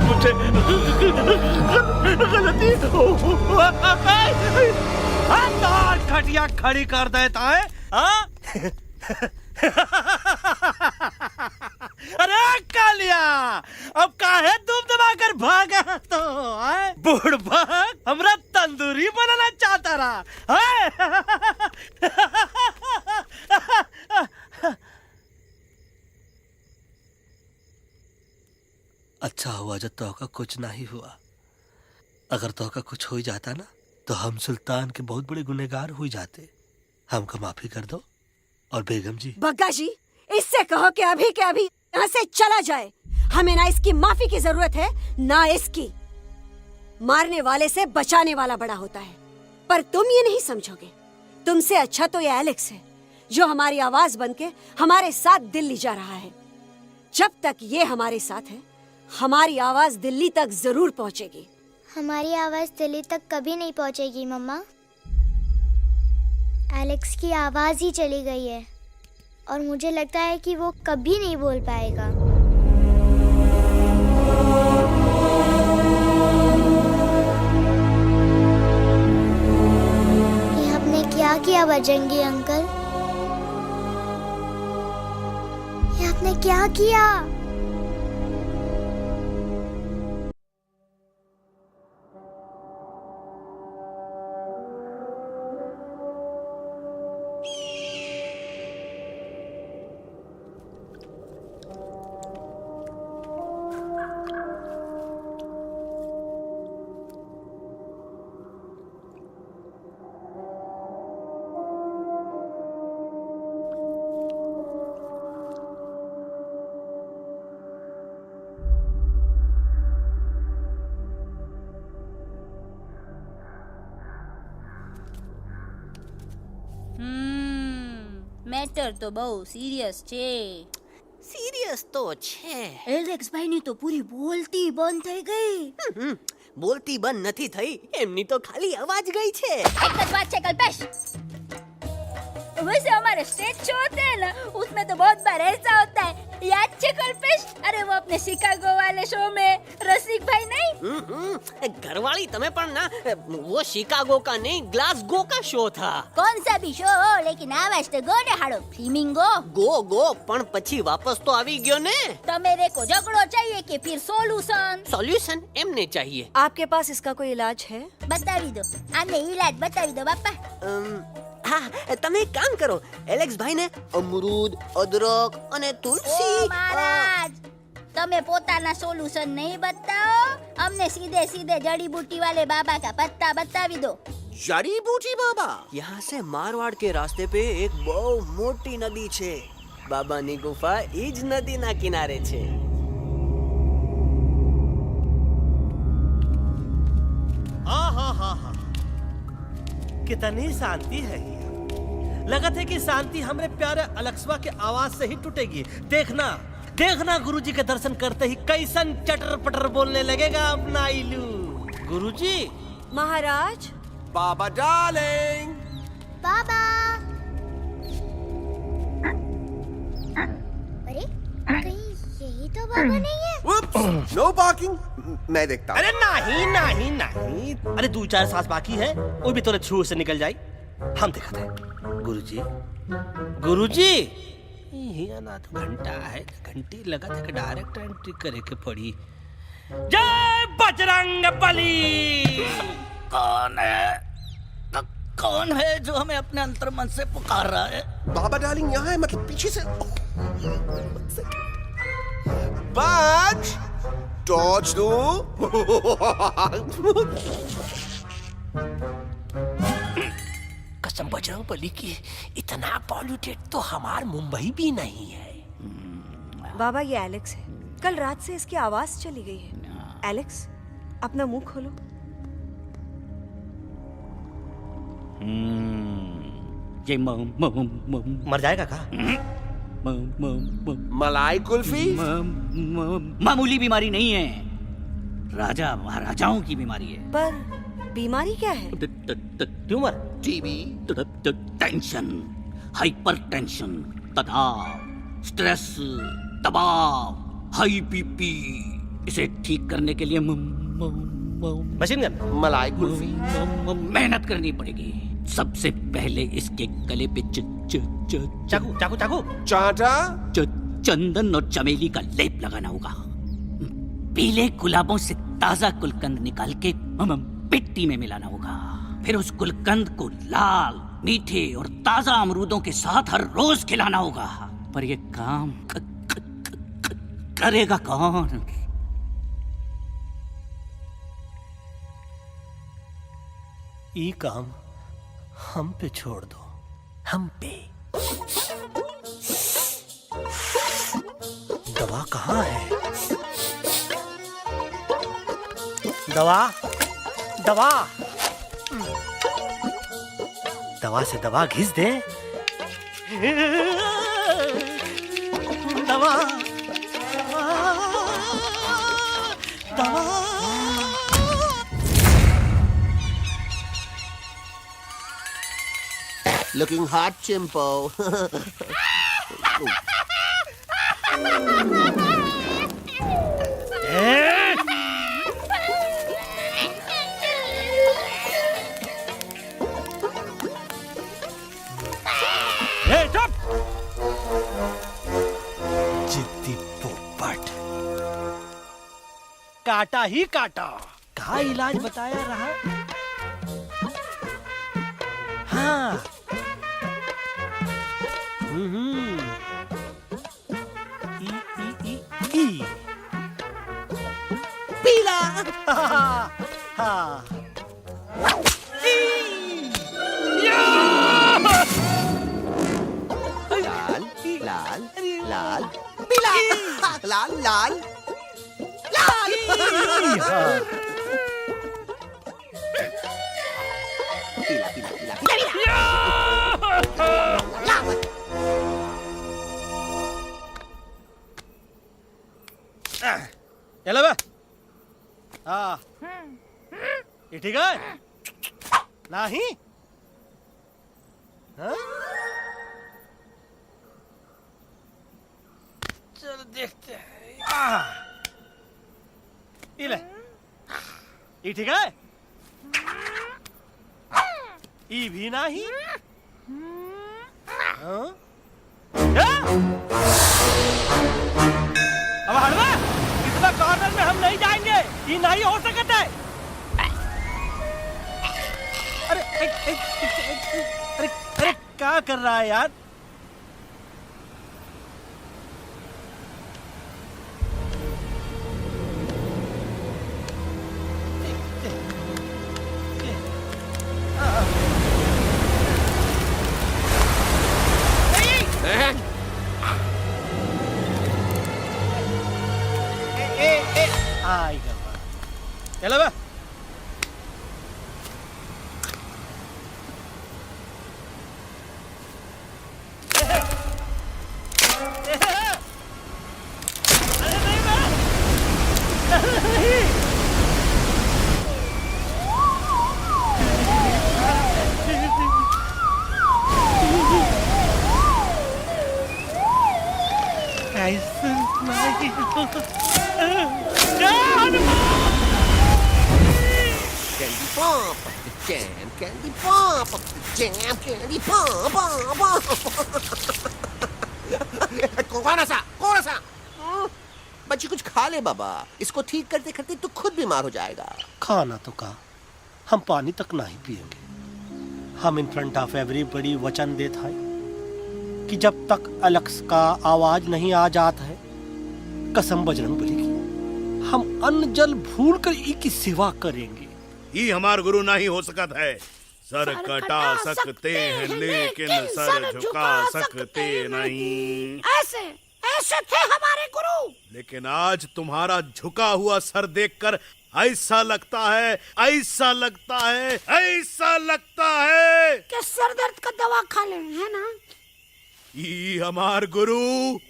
मुझे गलती खटिया खड़ी कर देता है। अरे कालिया, अब काहे तुम दबाकर भागा तो? बुढ़बक हमरा तंदूरी बनाना चाहता रहा। अच्छा हुआ जब तोहका कुछ नहीं हुआ। अगर तोहका कुछ हो जाता ना, तो हम सुल्तान के बहुत बड़े गुनहगार हो जाते। हमको माफी कर दो। और बेगम जी, बग्गा जी, इससे कहो कि अभी के अभी यहाँ से चला जाए। हमें ना इसकी माफी की जरूरत है, ना इसकी। मारने वाले से बचाने वाला बड़ा होता है, पर तुम ये नहीं समझोगे। तुमसे अच्छा तो ये एलेक्स है, जो हमारी आवाज बनके हमारे साथ दिल्ली जा रहा है। जब तक ये हमारे साथ है, हमारी आवाज दिल्ली तक जरूर पहुंचेगी। हमारी आवाज दिल्ली तक कभी नहीं पहुंचेगी मम्मा। एलेक्स की आवाज ही चली गई है और मुझे लगता है कि वो कभी नहीं बोल पाएगा। ये आपने क्या किया बजरंगी अंकल? ये आपने क्या किया? મેટર તો બહુ સિરિયસ છે. સિરિયસ તો છે. એલેક્સ ભાઈ ની તો પૂરી બોલતી બંધ થઈ ગઈ. બોલતી બંધ નથી થઈ, એમની તો ખાલી અવાજ ગઈ છે. एक बात है कल्पेश, वैसे हमारे स्टेज शो होते हैं ना, उसमें तो बहुत बार ऐसा होता है. याद है कल्पेश? अरे वो अपने शिकागो वाले शो में रसिक भाई नहीं? घरवाली तुम्हें पण ना, वो शिकागो का नहीं ग्लासगो का शो था. कौन सा भी शो हो, लेकिन आवाज तो गो ने हाड़ो. फ्लेमिंगो गो पण પછી વાપસ તો આવી ગયો ને. तो मेरे को झगड़ो चाहिए कि फिर सोल्यूशन? સોલ્યુશન એમને चाहिए. आपके पास इसका कोई इलाज है? बतावी दो, आने इलाज बतावी दो बापा. હા, તમે એક કામ કરો, એલેક્સ ભાઈને અમરૂદ, અદરક અને તુલસી. ओ महाराज, તમે પોતાના સોલ્યુશન नहीं बताओ, हमने सीधे सीधे जड़ी बूटी वाले बाबा का पत्ता बतावी दो. जड़ी बूटी बाबा? यहाँ से मारवाड़ के रास्ते पे एक बहु मोटी नदी છે. બાબાની ગુફા ઈ જ નદીના કિનારે છે. कितनी शांति है ये। लगा था कि शांति हमरे प्यारे अलक्सवा के आवाज से ही टूटेगी। देखना देखना गुरुजी के दर्शन करते ही कैसन चटर पटर बोलने लगेगा अपना इलू। गुरुजी। महाराज। बाबा डार्लिंग। बाबा। अरे कहीं यही तो बाबा नहीं है? Whoops, no barking. मैं देखता हूँ. अरे नहीं नहीं नहीं, अरे 2-4 सांस बाकी है, वो भी तोरे छू से निकल जाए। हम दिखाते हैं। गुरुजी गुरुजी, ये ना तो घंटा है, घंटी लगा था कि डायरेक्ट एंट्री करे के पड़ी। जय बजरंग बली। कौन है जो हमें अपने अंतर मन से पुकार रहा है? बाबा डार्लिंग यहाँ है, मतलब पीछे से। बाज टॉर्च दो। कसम बजरंग बली की, इतना पॉल्यूटेड तो हमार मुंबई भी नहीं है। बाबा ये एलेक्स है, कल रात से इसकी आवाज चली गई है. एलेक्स अपना मुंह खोलो. ये मर जाएगा का? मलाई कुल्फी? मामूली बीमारी नहीं है, राजा महाराजाओं की बीमारी है। पर बीमारी क्या है? Tumour, TB, tension, hyper tension, तनाव, स्ट्रेस, दबाव, हाई बीपी। इसे ठीक करने के लिए मशीन गन, मलाई कुल्फी, मेहनत करनी पड़ेगी। सबसे पहले इसके गले पे चाकू चाकू चाकू चाटा, चंदन और चमेली का लेप लगाना होगा। पीले गुलाबों से ताजा गुलकंद निकाल के मिट्टी में मिलाना होगा। फिर उस गुलकंद को लाल, मीठे और ताजा अमरूदों के साथ हर रोज खिलाना होगा। पर ये काम करेगा कौन? ये काम हम पे छोड़ दो, हम पे। दवा कहाँ है? दवा दवा दवा से दवा घिस दे। दवा दवा। Looking hot, Chimpo. ए काटा ही काटा। का इलाज बताया रहा? हाँ। ई पीला। हाँ। लाल लाल लाल पीला लाल लाल लाल। पीला पीला पीला चलो बे। हाँ ये ठीक है नहीं? हाँ? चलो देखते हैं। ये ले, ये ठीक है? ये भी नहीं? हाँ? अब हड़वा इतना कॉर्नर में हम नहीं जाएंगे, ये नहीं हो सकता है। अरे अरे अरे क्या कर रहा है यार? चलो बे। Candy pop up the jam, candy pop up the jam, candy pop कौन सा? बच्ची कुछ खा ले बाबा, इसको ठीक करते करते तो खुद बीमार हो जाएगा। खाना तो का, हम पानी तक नहीं पिएंगे। हम इन फ्रंट ऑफ एवरीबॉडी वचन देता है कि जब तक एलेक्स का आवाज नहीं आ जाता है, कसम बजरंगबली की, हम अन्न जल भूल कर ई की सेवा करेंगे। ये हमार गुरु नहीं हो सकत है। सर कटा सकते हैं लेकिन सर झुका सकते नहीं। ऐसे ऐसे थे हमारे गुरु। लेकिन आज तुम्हारा झुका हुआ सर देखकर ऐसा लगता है, ऐसा लगता है, ऐसा लगता है कि सर दर्द का दवा खा ले, है ना? ये हमार गुरु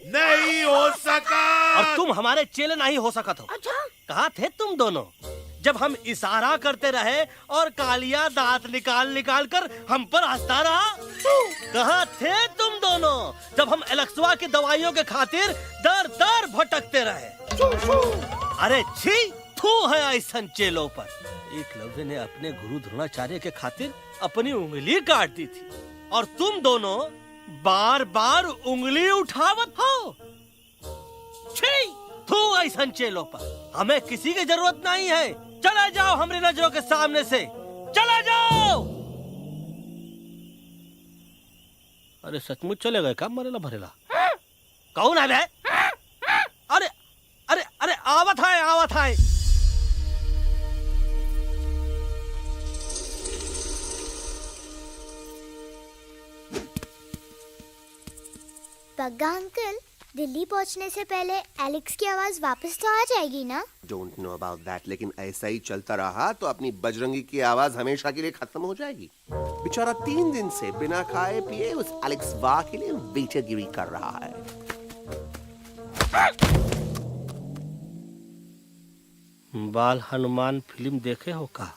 नहीं हो सका। और तुम हमारे चेले नहीं हो सका। अच्छा? कहाँ थे तुम दोनों जब हम इशारा करते रहे और कालिया दांत निकाल निकाल कर हम पर हंसता रहा? कहाँ थे तुम दोनों जब हम एलेक्सवा की दवाइयों के खातिर दर दर भटकते रहे? अरे छी, थू है ऐसा चेलों पर। एकलव्य ने अपने गुरु द्रोणाचार्य के खातिर अपनी उंगली काट दी थी और तुम दोनों बार बार उंगली उठावत हो। छी, थू ऐसा चेलों पर। हमें किसी की जरूरत नहीं है। चले जाओ हमारी नजरों के सामने से, चले जाओ। अरे सचमुच चले गए क्या? मरेला भरेला कौन है बे? अरे अरे अरे आवत है, आवत है। पग्गा अंकल, दिल्ली पहुंचने से पहले एलेक्स की आवाज वापस तो आ जाएगी ना? डोंट नो अबाउट दैट, लेकिन ऐसा ही चलता रहा तो अपनी बजरंगी की आवाज हमेशा के लिए खत्म हो जाएगी। बेचारा 3 दिन से बिना खाए पिए उस एलेक्स वाह के लिए वेटरगिरी कर रहा है। बाल हनुमान फिल्म देखे हो का?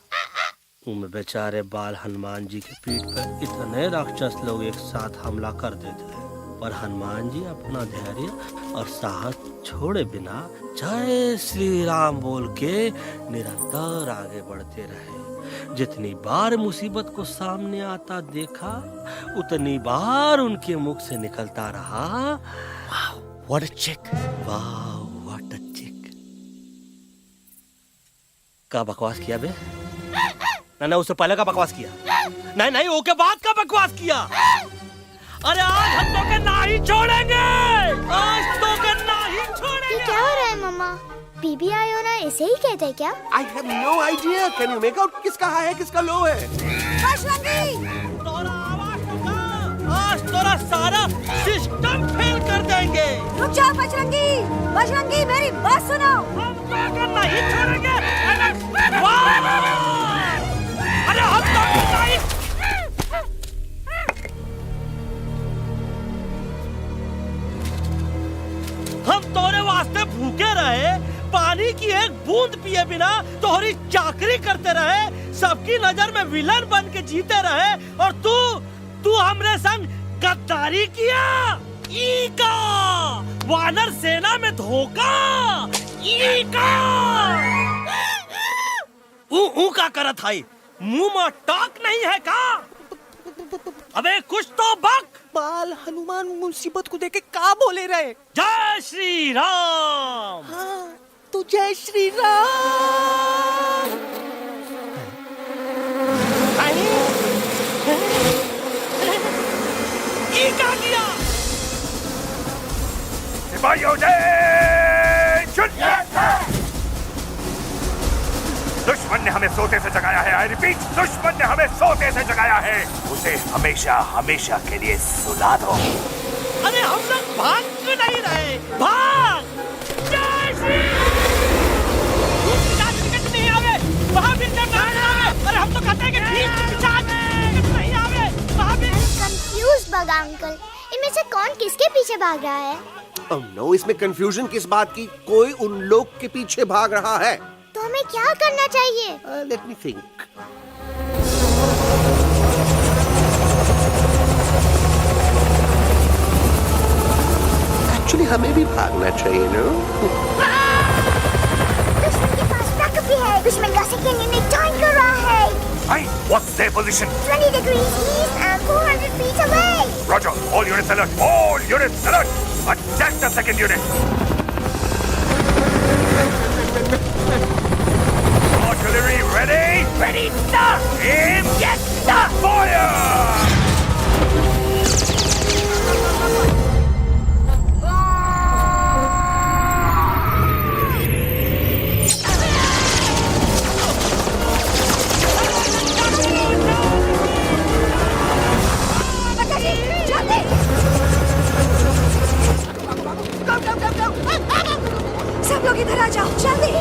उनमें बेचारे बाल हनुमान जी के पीठ पर इतने राक्षस लोग एक साथ हमला कर देते हैं, पर हनुमान जी अपना धैर्य और साहस छोड़े बिना जय श्री राम बोल के निरंतर आगे बढ़ते रहे। जितनी बार मुसीबत को सामने आता देखा, उतनी बार उनके मुख से निकलता रहा, वाह व्हाट अ चिक, वाह व्हाट अ चिक। का बकवास किया बे? ना उससे पहले का बकवास किया? नहीं ओके बाद का बकवास किया। अरे आज हम तो के नहीं छोड़ेंगे, आज तो के नहीं छोड़ेंगे। ये क्या हो रहा है मम्मा? बीबी आई हो ना, ऐसे ही कहते हैं क्या? I have no idea. Can you make out किसका हाई है किसका लो है? आज तोरा सारा सिस्टम फेल कर देंगे। रुक जाओ बजरंगी, बजरंगी मेरी बात सुनो। हम तो नहीं छोड़ेंगे। अरे हम तो नहीं। हम तोरे वास्ते भूखे रहे, पानी की एक बूंद पिए बिना तोहरी चाकरी करते रहे, सबकी नजर में विलन बन के जीते रहे, और तू हमरे संग गद्दारी किया। ईका वानर सेना में धोखा। ईका ऊ का करत है, मुंह में टाक नहीं है का? अबे कुछ तो बक। बाल हनुमान मुसीबत को देखे का बोले रहे? जय श्री राम। हाँ, तो जय श्री राम। क्या किया? सिपाहियों दुश्मन ने हमें सोते से जगाया है। आई रिपीट, दुश्मन ने हमें सोते से जगाया है। उसे हमेशा हमेशा के लिए सुला दो। अरे हम लोग भाग क्यों नहीं रहे? भाग! जय श्री नहीं आवे, वहाँ भी नहीं आवे। अरे हम तो कहते हैं कि नहीं आवे, वहाँ भी। कंफ्यूज बगा अंकल, इनमें से कौन किसके पीछे भाग रहा है? Oh no, इसमें कंफ्यूजन किस बात की? कोई उन लोग के पीछे भाग रहा है। तो हमें क्या करना चाहिए? Let me think. Actually, हमें भी भागना चाहिए, no? दुश्मन के पास बैकअप भी है। दुश्मन का सेकंड यूनिट ज्वाइन कर रहा है। Hey, what's their position? 20 degrees east and 400 feet away. Roger, all units alert. All units alert. Attack the second unit. Artillery ready? Ready, sir. Aim, yes, sir. Fire! सब लोग इधर आ जाओ, जल्दी।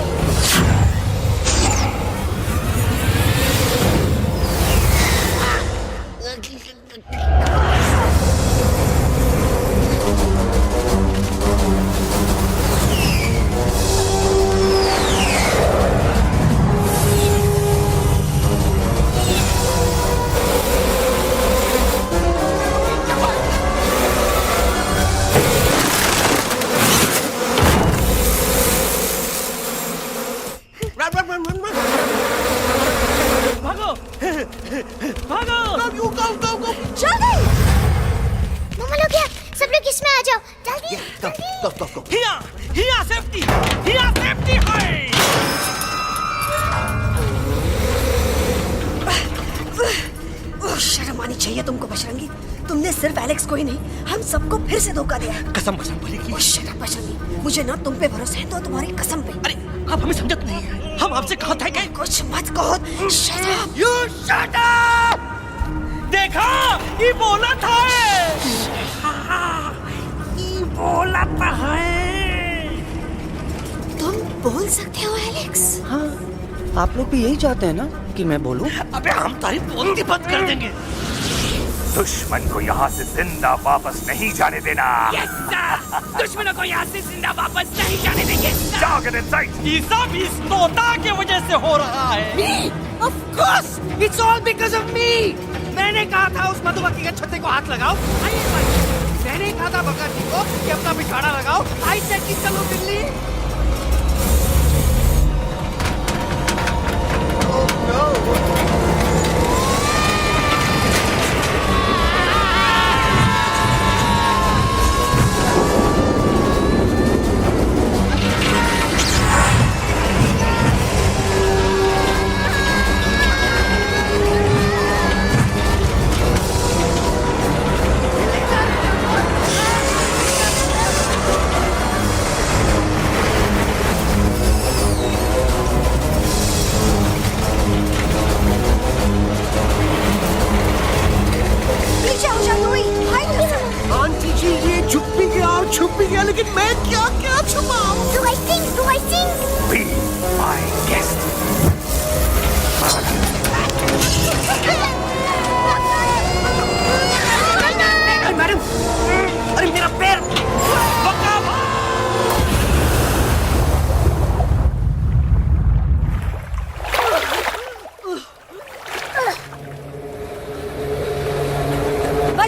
शर्म आनी चाहिए तुमको बजरंगी। तुमने सिर्फ एलेक्स को ही नहीं, हम सबको फिर से धोखा दिया है। कसम बोली की। बजरंगी, मुझे ना तुम पे भरोसा है, तो तुम्हारी कसम पे। अरे आप हमें समझत नहीं है। हम आपसे कहा था कि कुछ मत कहो। Shut up. You shut up! देखा, ये बोला था। ये बोला था है। तुम बोल सकते हो एलेक्स? हाँ, आप लोग भी यही चाहते हैं ना कि मैं बोलूं? अबे हम तारीफ बोलती बंद कर देंगे। दुश्मन को यहाँ से जिंदा वापस नहीं जाने देना। Yes, sir! दुश्मनों को यहाँ से जिंदा वापस नहीं जाने देंगे। Target in sight. ये सब इस तोता की वजह से हो रहा है। Me? Of course! It's all because of me! मैंने कहा था उस मधुमक्खी के छत्ते को हाथ लगाओ। मैंने कहा था बका जी को कि अपना पिछाड़ा लगाओ। आई से कि चलो दिल्ली।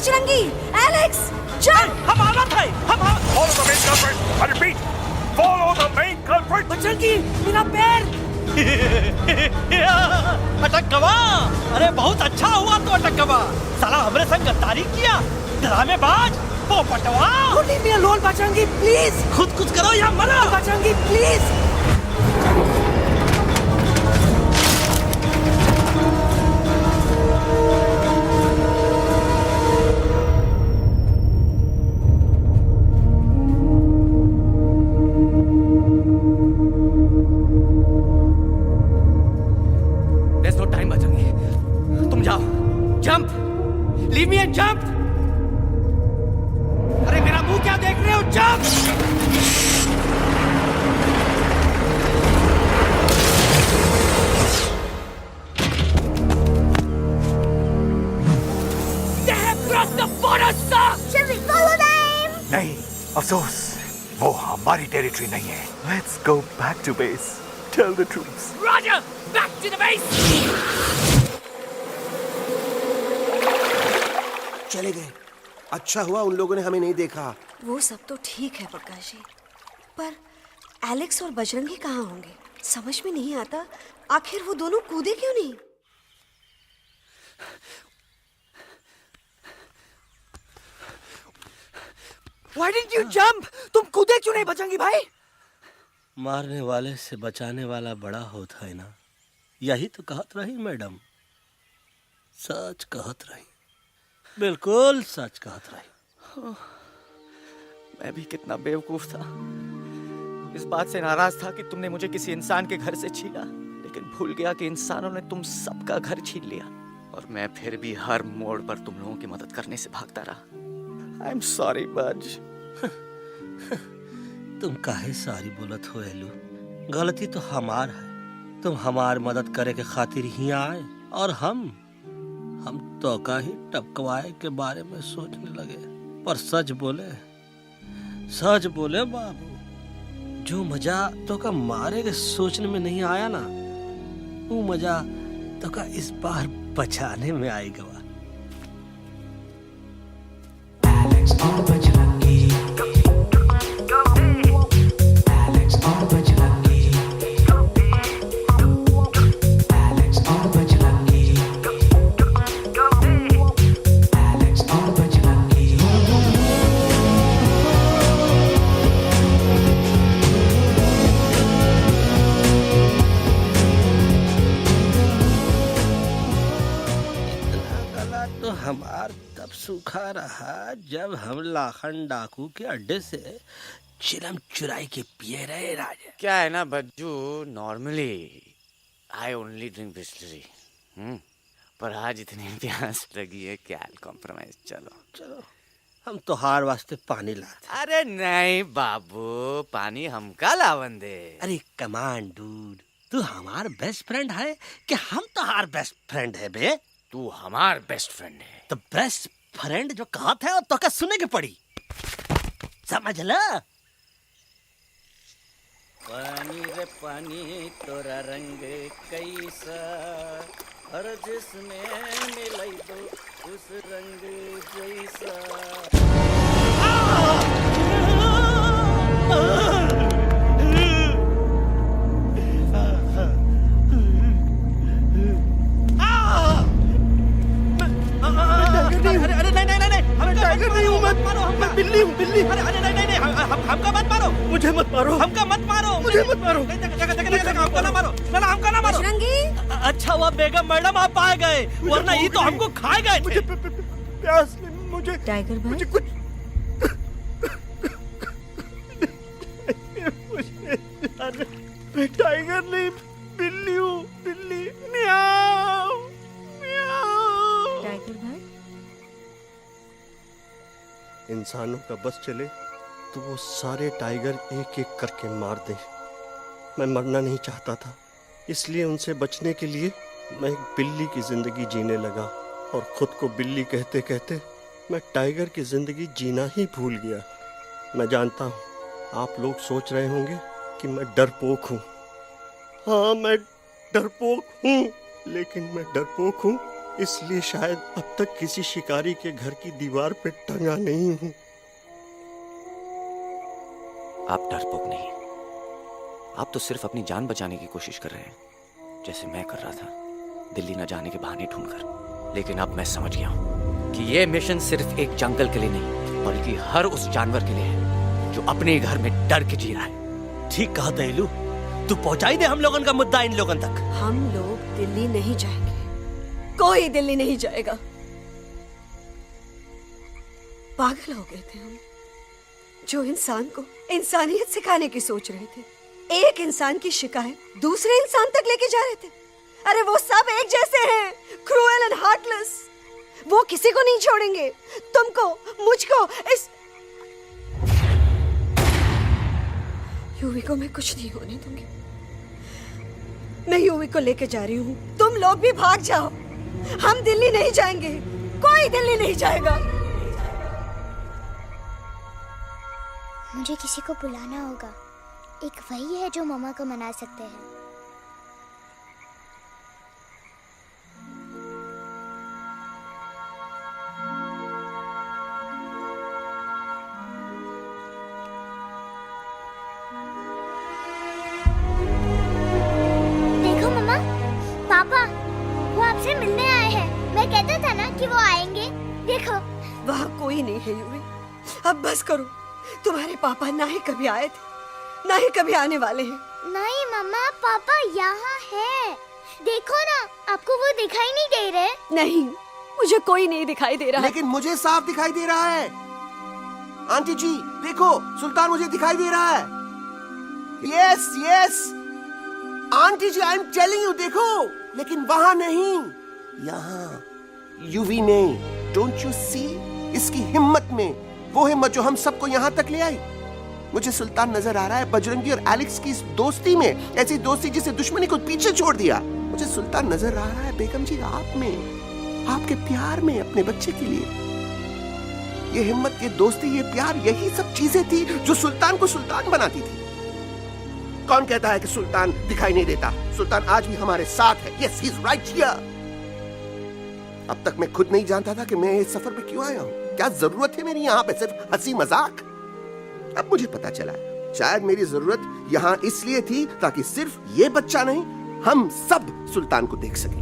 Bajrangi, Alex, jump! हम आना थे, हम Follow the main culprit. I repeat, follow the main culprit. Bajrangi, मेरा पैर! अटक गवा। अरे बहुत अच्छा हुआ तो अटक गवा। साला हमरे संग गद्दारी किया, ड्रामेबाज, पोपटवा। Leave me alone, Bajrangi, please! खुद कुछ करो या मरो। Bajrangi, please! There's no time, Bajrangi. तुम जाओ। Jump! Leave me and jump! अरे मेरा मुंह क्या देख रहे हो? Jump! They have crossed the border, sir! Shall we follow them? नहीं, अफसोस, वो हमारी टेरिटरी नहीं है। Let's go back to base. Tell the troops. Roger! Back to the base! चले गए। अच्छा हुआ उन लोगों ने हमें नहीं देखा। वो सब तो ठीक है प्रकाश जी, पर एलेक्स और बजरंगी कहाँ होंगे? समझ में नहीं आता, आखिर वो दोनों कूदे क्यों नहीं? Why didn't you jump? तुम कूदे क्यों नहीं बजरंगी भाई? मारने वाले से बचाने वाला बड़ा होता है ना, यही तो कहत रही मैडम। सच कहत रही, बिल्कुल सच कहत रही। मैं भी कितना बेवकूफ था। इस बात से नाराज था कि तुमने मुझे किसी इंसान के घर से छीना, लेकिन भूल गया कि इंसानों ने तुम सबका घर छीन लिया और मैं फिर भी हर मोड़ पर तुम लोगों की मदद करने से भागता रहा। आई एम सॉरी बज। तुम काहे सारी बोलत हो एलू? गलती तो हमार है। तुम हमार मदद करे के खातिर ही आए और हम तो का ही टपकवाए के बारे में सोचने लगे। पर सच बोले बाबू, जो मजा तो का मारे के सोचने में नहीं आया ना, वो मजा तो का इस बार बचाने में आएगा। हमार तब सूखा रहा जब हम लाखन डाकू के अड्डे से चिलम चुराई के पिए रहे राजा। क्या है ना Bajju, normally I only drink Bisleri, पर आज इतनी प्यास लगी है क्या कॉम्प्रोमाइज। चलो हम तो हार वास्ते पानी लाते। अरे नहीं बाबू, पानी हमका लावन दे। अरे कमान डूड, तू हमार बेस्ट फ्रेंड है कि हम तो हार बेस्ट फ्रेंड है बे? तू हमार बेस्ट फ्रेंड है। तो बेस्ट फ्रेंड जो कहत है तो क्या सुने के पड़ी, समझ ला। पानी रे पानी तोरा रंग कैसा, हर जिसमें मिलाई दो उस रंग जैसा। बिल्ली। अरे हमका मत मारो। मुझे मत मारो। हमका मत मारो। मुझे मत मारो। हमका ना मारो। ना हमका ना मारो। अच्छा हुआ बेगम मैडम आप आ गए, वरना ये तो हमको खा गए। मुझे प्यास नहीं, मुझे टाइगर भाई, मुझे कुछ मैं टाइगर नहीं, बिल्ली हूँ। बिल्ली। म्याऊ म्याऊ। टाइगर भाई, इंसानों का बस चले तो वो सारे टाइगर एक एक करके मार दें। मैं मरना नहीं चाहता था, इसलिए उनसे बचने के लिए मैं एक बिल्ली की जिंदगी जीने लगा और खुद को बिल्ली कहते कहते मैं टाइगर की जिंदगी जीना ही भूल गया। मैं जानता हूँ आप लोग सोच रहे होंगे कि मैं डरपोक हूँ। हाँ, मैं डरपोक हूँ, लेकिन मैं डरपोक हूँ इसलिए शायद अब तक किसी शिकारी के घर की दीवार पे टंगा नहीं हूं। आप डरपोक नहीं, आप तो सिर्फ अपनी जान बचाने की कोशिश कर रहे हैं, जैसे मैं कर रहा था दिल्ली न जाने के बहाने ढूंढकर। लेकिन अब मैं समझ गया हूं कि यह मिशन सिर्फ एक जंगल के लिए नहीं, बल्कि हर उस जानवर के लिए है जो अपने घर में डर के जी रहा है। ठीक कहा दयालु, तू पहुंचाई दे हम लोगन का मुद्दा इन लोगन तक। हम लोग दिल्ली नहीं जाएंगे, कोई दिल्ली नहीं जाएगा। पागल हो गए थे हम, जो इंसान को इंसानियत सिखाने की सोच रहे थे। एक इंसान की शिकायत दूसरे इंसान तक लेके जा रहे थे। अरे वो सब एक जैसे हैं, क्रूएल एंड हार्टलेस। वो किसी को नहीं छोड़ेंगे, तुमको, मुझको, इस यूवी को मैं कुछ नहीं होने दूंगी। मैं यूवी को लेके जा रही हूँ, तुम लोग भी भाग जाओ। हम दिल्ली नहीं जाएंगे, कोई दिल्ली नहीं जाएगा। मुझे किसी को बुलाना होगा, एक वही है जो मामा को मना सकते हैं। देखो मामा, पापा वो आपसे मिलने आए हैं। मैं कहता था ना कि वो आएंगे। देखो वहाँ कोई नहीं है यूवी, अब बस करो। तुम्हारे पापा ना ही कभी आए थे, ना ही कभी आने वाले हैं। नहीं मामा, पापा यहाँ है। देखो ना, आपको वो दिखाई नहीं दे रहे? नहीं, मुझे कोई नहीं दिखाई दे रहा। लेकिन मुझे साफ दिखाई दे रहा है। आंटी जी देखो, सुल्तान मुझे दिखाई दे रहा है। Yes yes aunty ji, I am telling you, देखो। लेकिन वहां नहीं, यहाँ यूवी ने। डोंट यू सी इसकी हिम्मत में, वो हिम्मत जो हम सबको यहाँ तक ले आई। मुझे सुल्तान नजर आ रहा है बजरंगी और एलेक्स की इस दोस्ती में, ऐसी दोस्ती जिसे दुश्मनी को पीछे छोड़ दिया। मुझे सुल्तान नजर आ रहा है बेगम जी आप में, आपके प्यार में अपने बच्चे के लिए। ये हिम्मत, ये दोस्ती, ये प्यार, यही सब चीजें थी जो सुल्तान को सुल्तान बनाती थी। कौन कहता है कि सुल्तान दिखाई नहीं देता? सुल्तान आज भी हमारे साथ है। Yes, he is right here. अब तक मैं खुद नहीं जानता था कि मैं इस सफर पे क्यों आया हूँ। क्या जरूरत है मेरी यहाँ पे सिर्फ हंसी मजाक? अब मुझे पता चला, शायद मेरी जरूरत यहाँ इसलिए थी ताकि सिर्फ ये बच्चा नहीं, हम सब सुल्तान को देख सकें।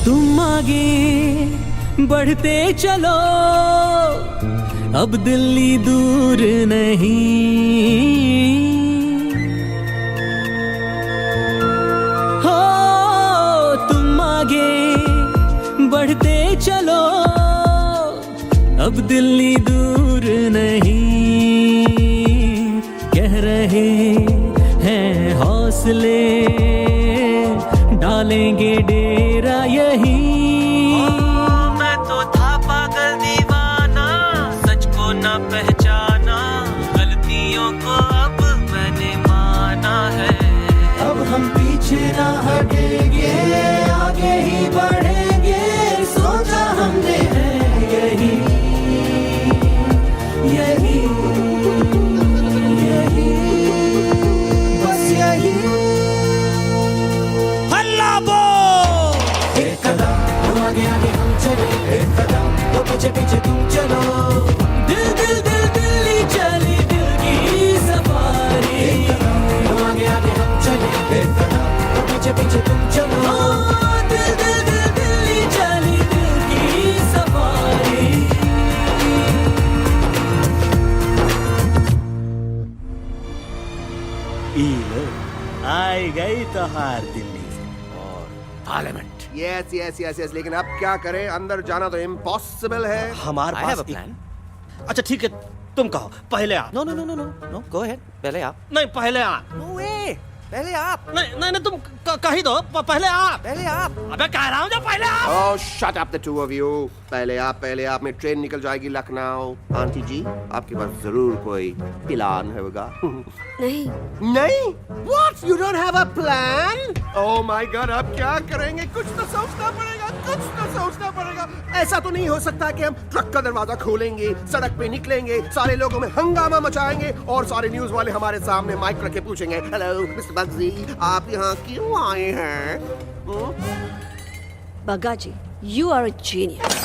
तुम आगे बढ़ते चलो, अब दिल्ली दूर नहीं। हो तुम आगे बढ़ते चलो, अब दिल्ली दूर नहीं। कह रहे हैं हौसले, डालेंगे डेरा यही। मैं तो था पागल दीवाना, सच को ना पहचाना, गलतियों को अब मैंने माना है। अब हम पीछे ना हटेंगे, आगे ही बढ़ेंगे, सोचा हमने है यही यही यही, बस यही। आगे आगे हम चले, एक कदम तो पीछे पीछे तुम चलो। दिल दिल दिल दिल्ली चली, दिल की सफारी। एक कदम तो आगे आगे हम चले, एक कदम तो पीछे पीछे तुम चलो। दिल दिल दिल दिल्ली चली, दिल की सफारी। आई गई तो हार दिल्ली और parliament. Yes yes yes yes, लेकिन अब क्या करें? अंदर जाना तो इम्पॉसिबल है। हमारे पास प्लान। अच्छा ठीक है, तुम कहो पहले आप। No no no no no no, go ahead, पहले आप। नहीं पहले आप। नो वे, पहले आप। नहीं नहीं, नहीं तुम कहीं दो, पहले आप। पहले आप। अबे कह रहा हूँ जो पहले आप। Oh, shut up the two of you. पहले आप में ट्रेन निकल जाएगी लखनऊ। आंटी जी, आपके पास जरूर कोई प्लान होगा। नहीं। नहीं? What? You don't have a plan? Oh my God, अब क्या करेंगे? कुछ तो सोचना पड़ेगा। ऐसा तो नहीं हो सकता कि हम ट्रक का दरवाजा खोलेंगे, सड़क पे निकलेंगे, सारे लोगों में हंगामा मचाएंगे और सारे न्यूज वाले हमारे सामने माइक रख के पूछेंगे, हेलो मिस्टर बग्जी, आप यहाँ क्यों आए हैं? बग्गा जी, you are a genius.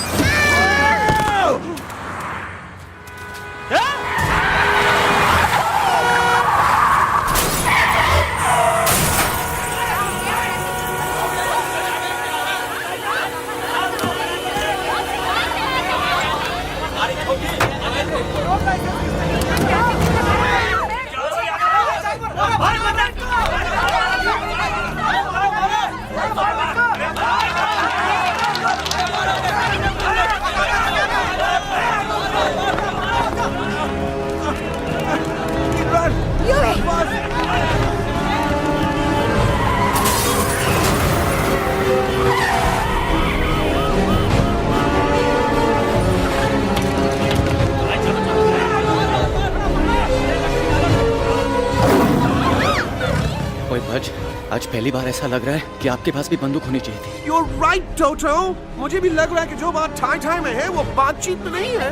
आज पहली बार ऐसा लग रहा है कि आपके पास भी बंदूक होनी चाहिए थी। You're right, Toto. मुझे भी लग रहा है कि जो बात ठाई में है वो बातचीत में नहीं है।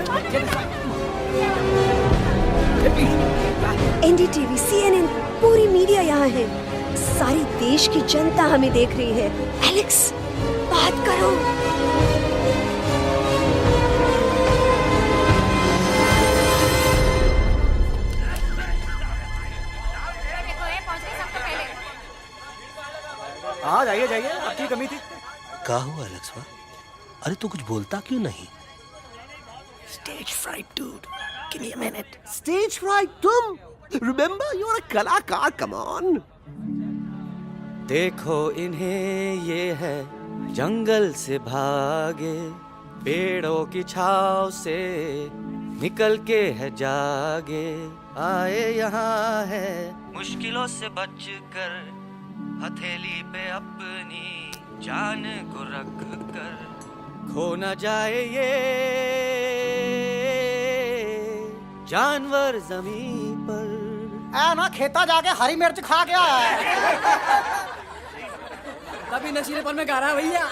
NDTV, CNN, पूरी मीडिया यहाँ है। सारी देश की जनता हमें देख रही है। एलेक्स, बात करो। हाँ जाइए आपकी कमी थी। क्या हुआ एलेक्स? अरे तू कुछ बोलता क्यों नहीं? Stage fright, dude. Give me a minute. Stage fright, तुम? Remember, you're a कलाकार. Come on. देखो इन्हें ये है जंगल से भागे, पेड़ों की छाव से निकल के है जागे, आए यहाँ है मुश्किलों से बचकर, हथेली पे अपनी जान को रख कर, खो न जाए ये जानवर जमीन पर। ना खेता जाके हरी मिर्च खा गया है। कभी नशीलेपन में गा रहा है भैया।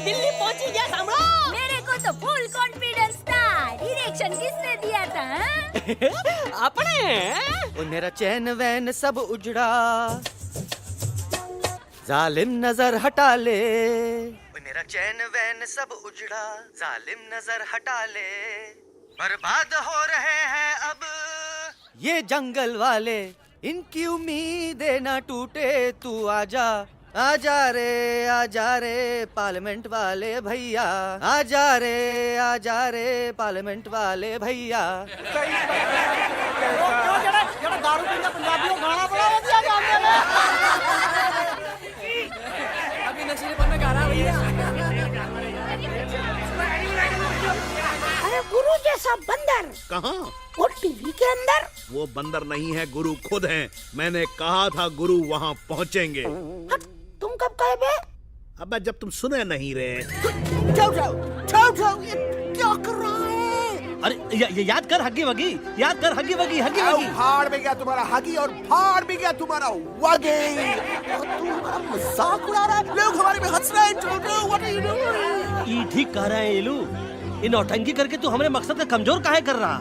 दिल्ली पहुंची गया, सामलो। मेरे को तो फुल कॉन्फिडेंस था। डायरेक्शन किसने दिया था? अपने। मेरा चैन वैन सब उजड़ा, जालिम नजर हटा ले। मेरा चैन वैन सब उजड़ा, जालिम नजर हटा ले, बर्बाद हो रहे हैं अब ये जंगल वाले, इनकी उम्मीदें ना टूटे, तू आजा आजा रे पार्लियामेंट वाले भैया, आजा रे पार्लियामेंट वाले भैया। दारू पीने पंजाबियों गाना बड़ा दिया जाने में। अभी नशीलेपन में गा रहा है भैया। अरे गुरु जैसा बंदर कहाँ? और टीवी के अंदर। वो बंदर नहीं है, गुरु खुद हैं। मैंने कहा था गुरु वहाँ पहुँचेंगे। तुम कब कहे बे? अबे जब तुम सुने नहीं रहे। ये क्या कर रहा है? अरे याद कर हगी वगी, याद कर हगी वगी। भाड़ में गया तुम्हारा हगी और भाड़ में गया तुम्हारा वगे। तू हमारा मजाक उड़ा रहा है, लोग हमारे में हंस रहे हैं। What are you doing? ये ठीक कह रहे हैं इलू। इन नौटंकी करके तू हमारे मकसद का कमजोर काहे कर रहा?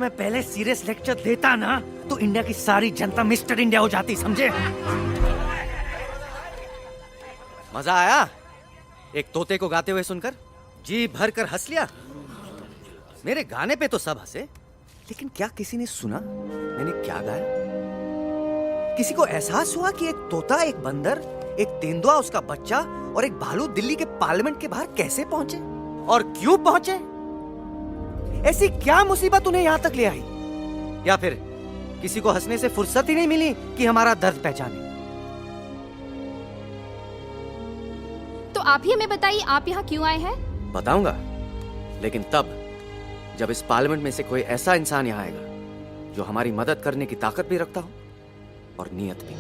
मैं पहले सीरियस लेक्चर देता ना तो इंडिया की सारी जनता मिस्टर इंडिया हो जाती, समझे? मजा आया एक तोते को गाते हुए सुनकर? जी भर कर हंस लिया। मेरे गाने पे तो सब हंसे, लेकिन क्या किसी ने सुना मैंने क्या गाया? किसी को एहसास हुआ कि एक तोता, एक बंदर, एक तेंदुआ, उसका बच्चा और एक भालू दिल्ली के पार्लियामेंट के बाहर कैसे पहुंचे और क्यों पहुंचे? ऐसी क्या मुसीबत उन्हें यहां तक ले आई? या फिर किसी को हंसने से फुर्सत ही नहीं मिली कि हमारा दर्द पहचाने? तो आप ही हमें बताइए, आप यहाँ क्यों आए हैं? बताऊंगा, लेकिन तब जब इस पार्लियामेंट में से कोई ऐसा इंसान यहाँ आएगा जो हमारी मदद करने की ताकत भी रखता हूँ और नियत भी।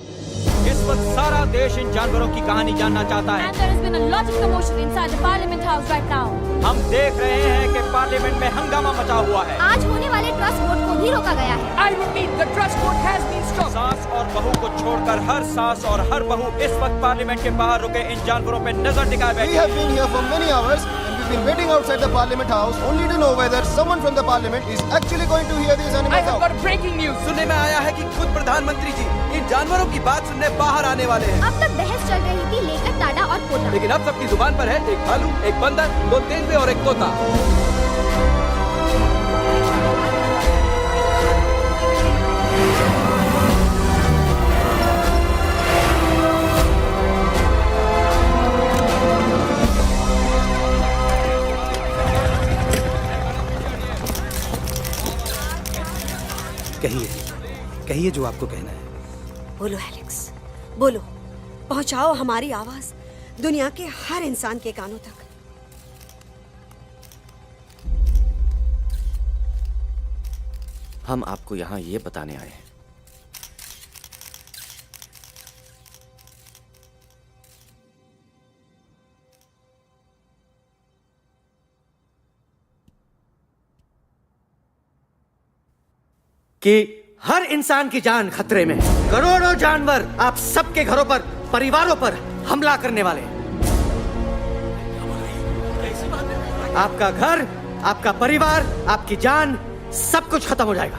इस वक्त सारा देश इन जानवरों की कहानी जानना चाहता है। And there has been a lot of commotion inside the Parliament House right now. हम देख रहे हैं कि पार्लियामेंट में हंगामा मचा हुआ है। आज होने वाले ट्रस्ट वोट को भी रोका गया है। I repeat, the trust vote has been stopped. सास और बहू को छोड़कर हर सास और हर बहू इस वक्त पार्लियामेंट के बाहर रुके इन जानवरों पे नजर टिकाए बैठे। We have been here for many hours and we've been waiting outside the Parliament House only to know whether someone from the Parliament is actually going to hear these animals out. I have got breaking news. सुनने में आया है कि खुद प्रधानमंत्री जी इन जानवरों की बात सुनने बाहर आने वाले हैं। अब तक बहस चल रही थी लेकर टाटा और पोता। लेकिन अब सबकी जुबान पर है एक भालू, एक बंदर, 2 तेंदुए और एक तोता। कहिए जो आपको कहना है। बोलो एलेक्स, बोलो। पहुंचाओ हमारी आवाज दुनिया के हर इंसान के कानों तक। हम आपको यहां ये बताने आए हैं कि हर इंसान की जान खतरे में है। करोड़ों जानवर आप सबके घरों पर, परिवारों पर हमला करने वाले हैं। आपका घर, आपका परिवार, आपकी जान, सब कुछ खत्म हो जाएगा।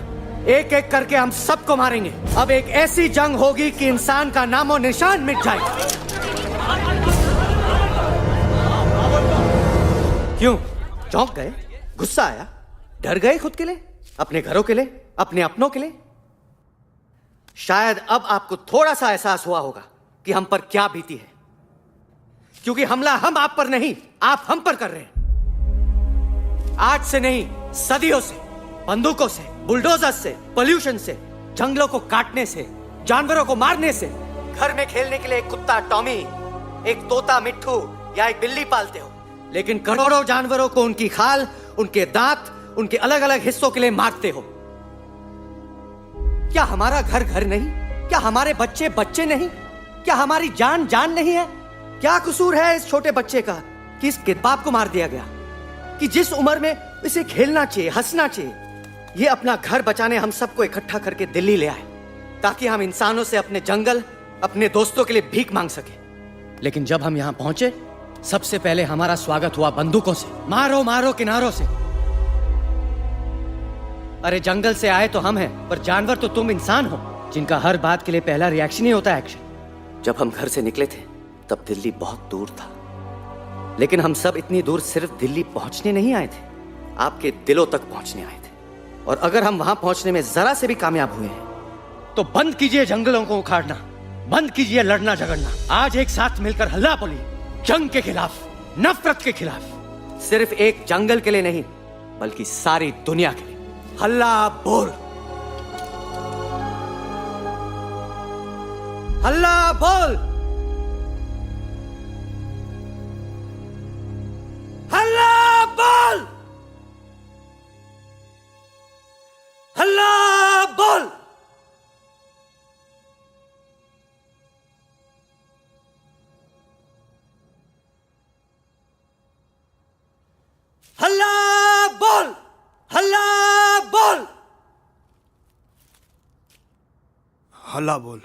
एक एक करके हम सबको मारेंगे। अब एक ऐसी जंग होगी कि इंसान का नामो निशान मिट जाएगा। क्यों चौंक गए? गुस्सा आया? डर गए खुद के लिए, अपने घरों के लिए, अपने अपनों के लिए? शायद अब आपको थोड़ा सा एहसास हुआ होगा कि हम पर क्या बीती है, क्योंकि हमला हम आप पर नहीं, आप हम पर कर रहे हैं। आज से नहीं, सदियों से, बंदूकों से, बुलडोजर से, पोल्यूशन से, जंगलों को काटने से, जानवरों को मारने से। घर में खेलने के लिए एक कुत्ता टॉमी, एक तोता मिट्ठू या एक बिल्ली पालते हो, लेकिन करोड़ों जानवरों को उनकी खाल, उनके दांत, उनके अलग अलग हिस्सों के लिए मारते हो। क्या हमारा घर घर नहीं? क्या हमारे बच्चे बच्चे नहीं? क्या हमारी जान जान नहीं है? क्या कसूर है इस छोटे बच्चे का कि इसके बाप को मार दिया गया, कि जिस उम्र में इसे खेलना चाहिए, हंसना चाहिए? ये अपना घर बचाने हम सबको इकट्ठा करके दिल्ली ले आए ताकि हम इंसानों से अपने जंगल, अपने दोस्तों के लिए भीख मांग सके। लेकिन जब हम यहां पहुंचे, सबसे पहले हमारा स्वागत हुआ बंदूकों से। मारो मारो किनारों से। अरे जंगल से आए तो हम हैं, पर जानवर तो तुम इंसान हो, जिनका हर बात के लिए पहला रिएक्शन ही होता है एक्शन। जब हम घर से निकले थे तब दिल्ली बहुत दूर था, लेकिन हम सब इतनी दूर सिर्फ दिल्ली पहुंचने नहीं आए थे, आपके दिलों तक पहुंचने आए थे। और अगर हम वहां पहुंचने में जरा से भी कामयाब हुए हैं तो बंद कीजिए जंगलों को उखाड़ना, बंद कीजिए लड़ना झगड़ना। आज एक साथ मिलकर हल्ला बोलिए, जंग के खिलाफ, नफरत के खिलाफ। सिर्फ एक जंगल के लिए नहीं, बल्कि सारी दुनिया के लिए। हल्ला बोल, हल्ला बोल, हल्ला बोल, हल्ला बोल। हल्ला बोल, हल्ला बोल, हल्ला बोल।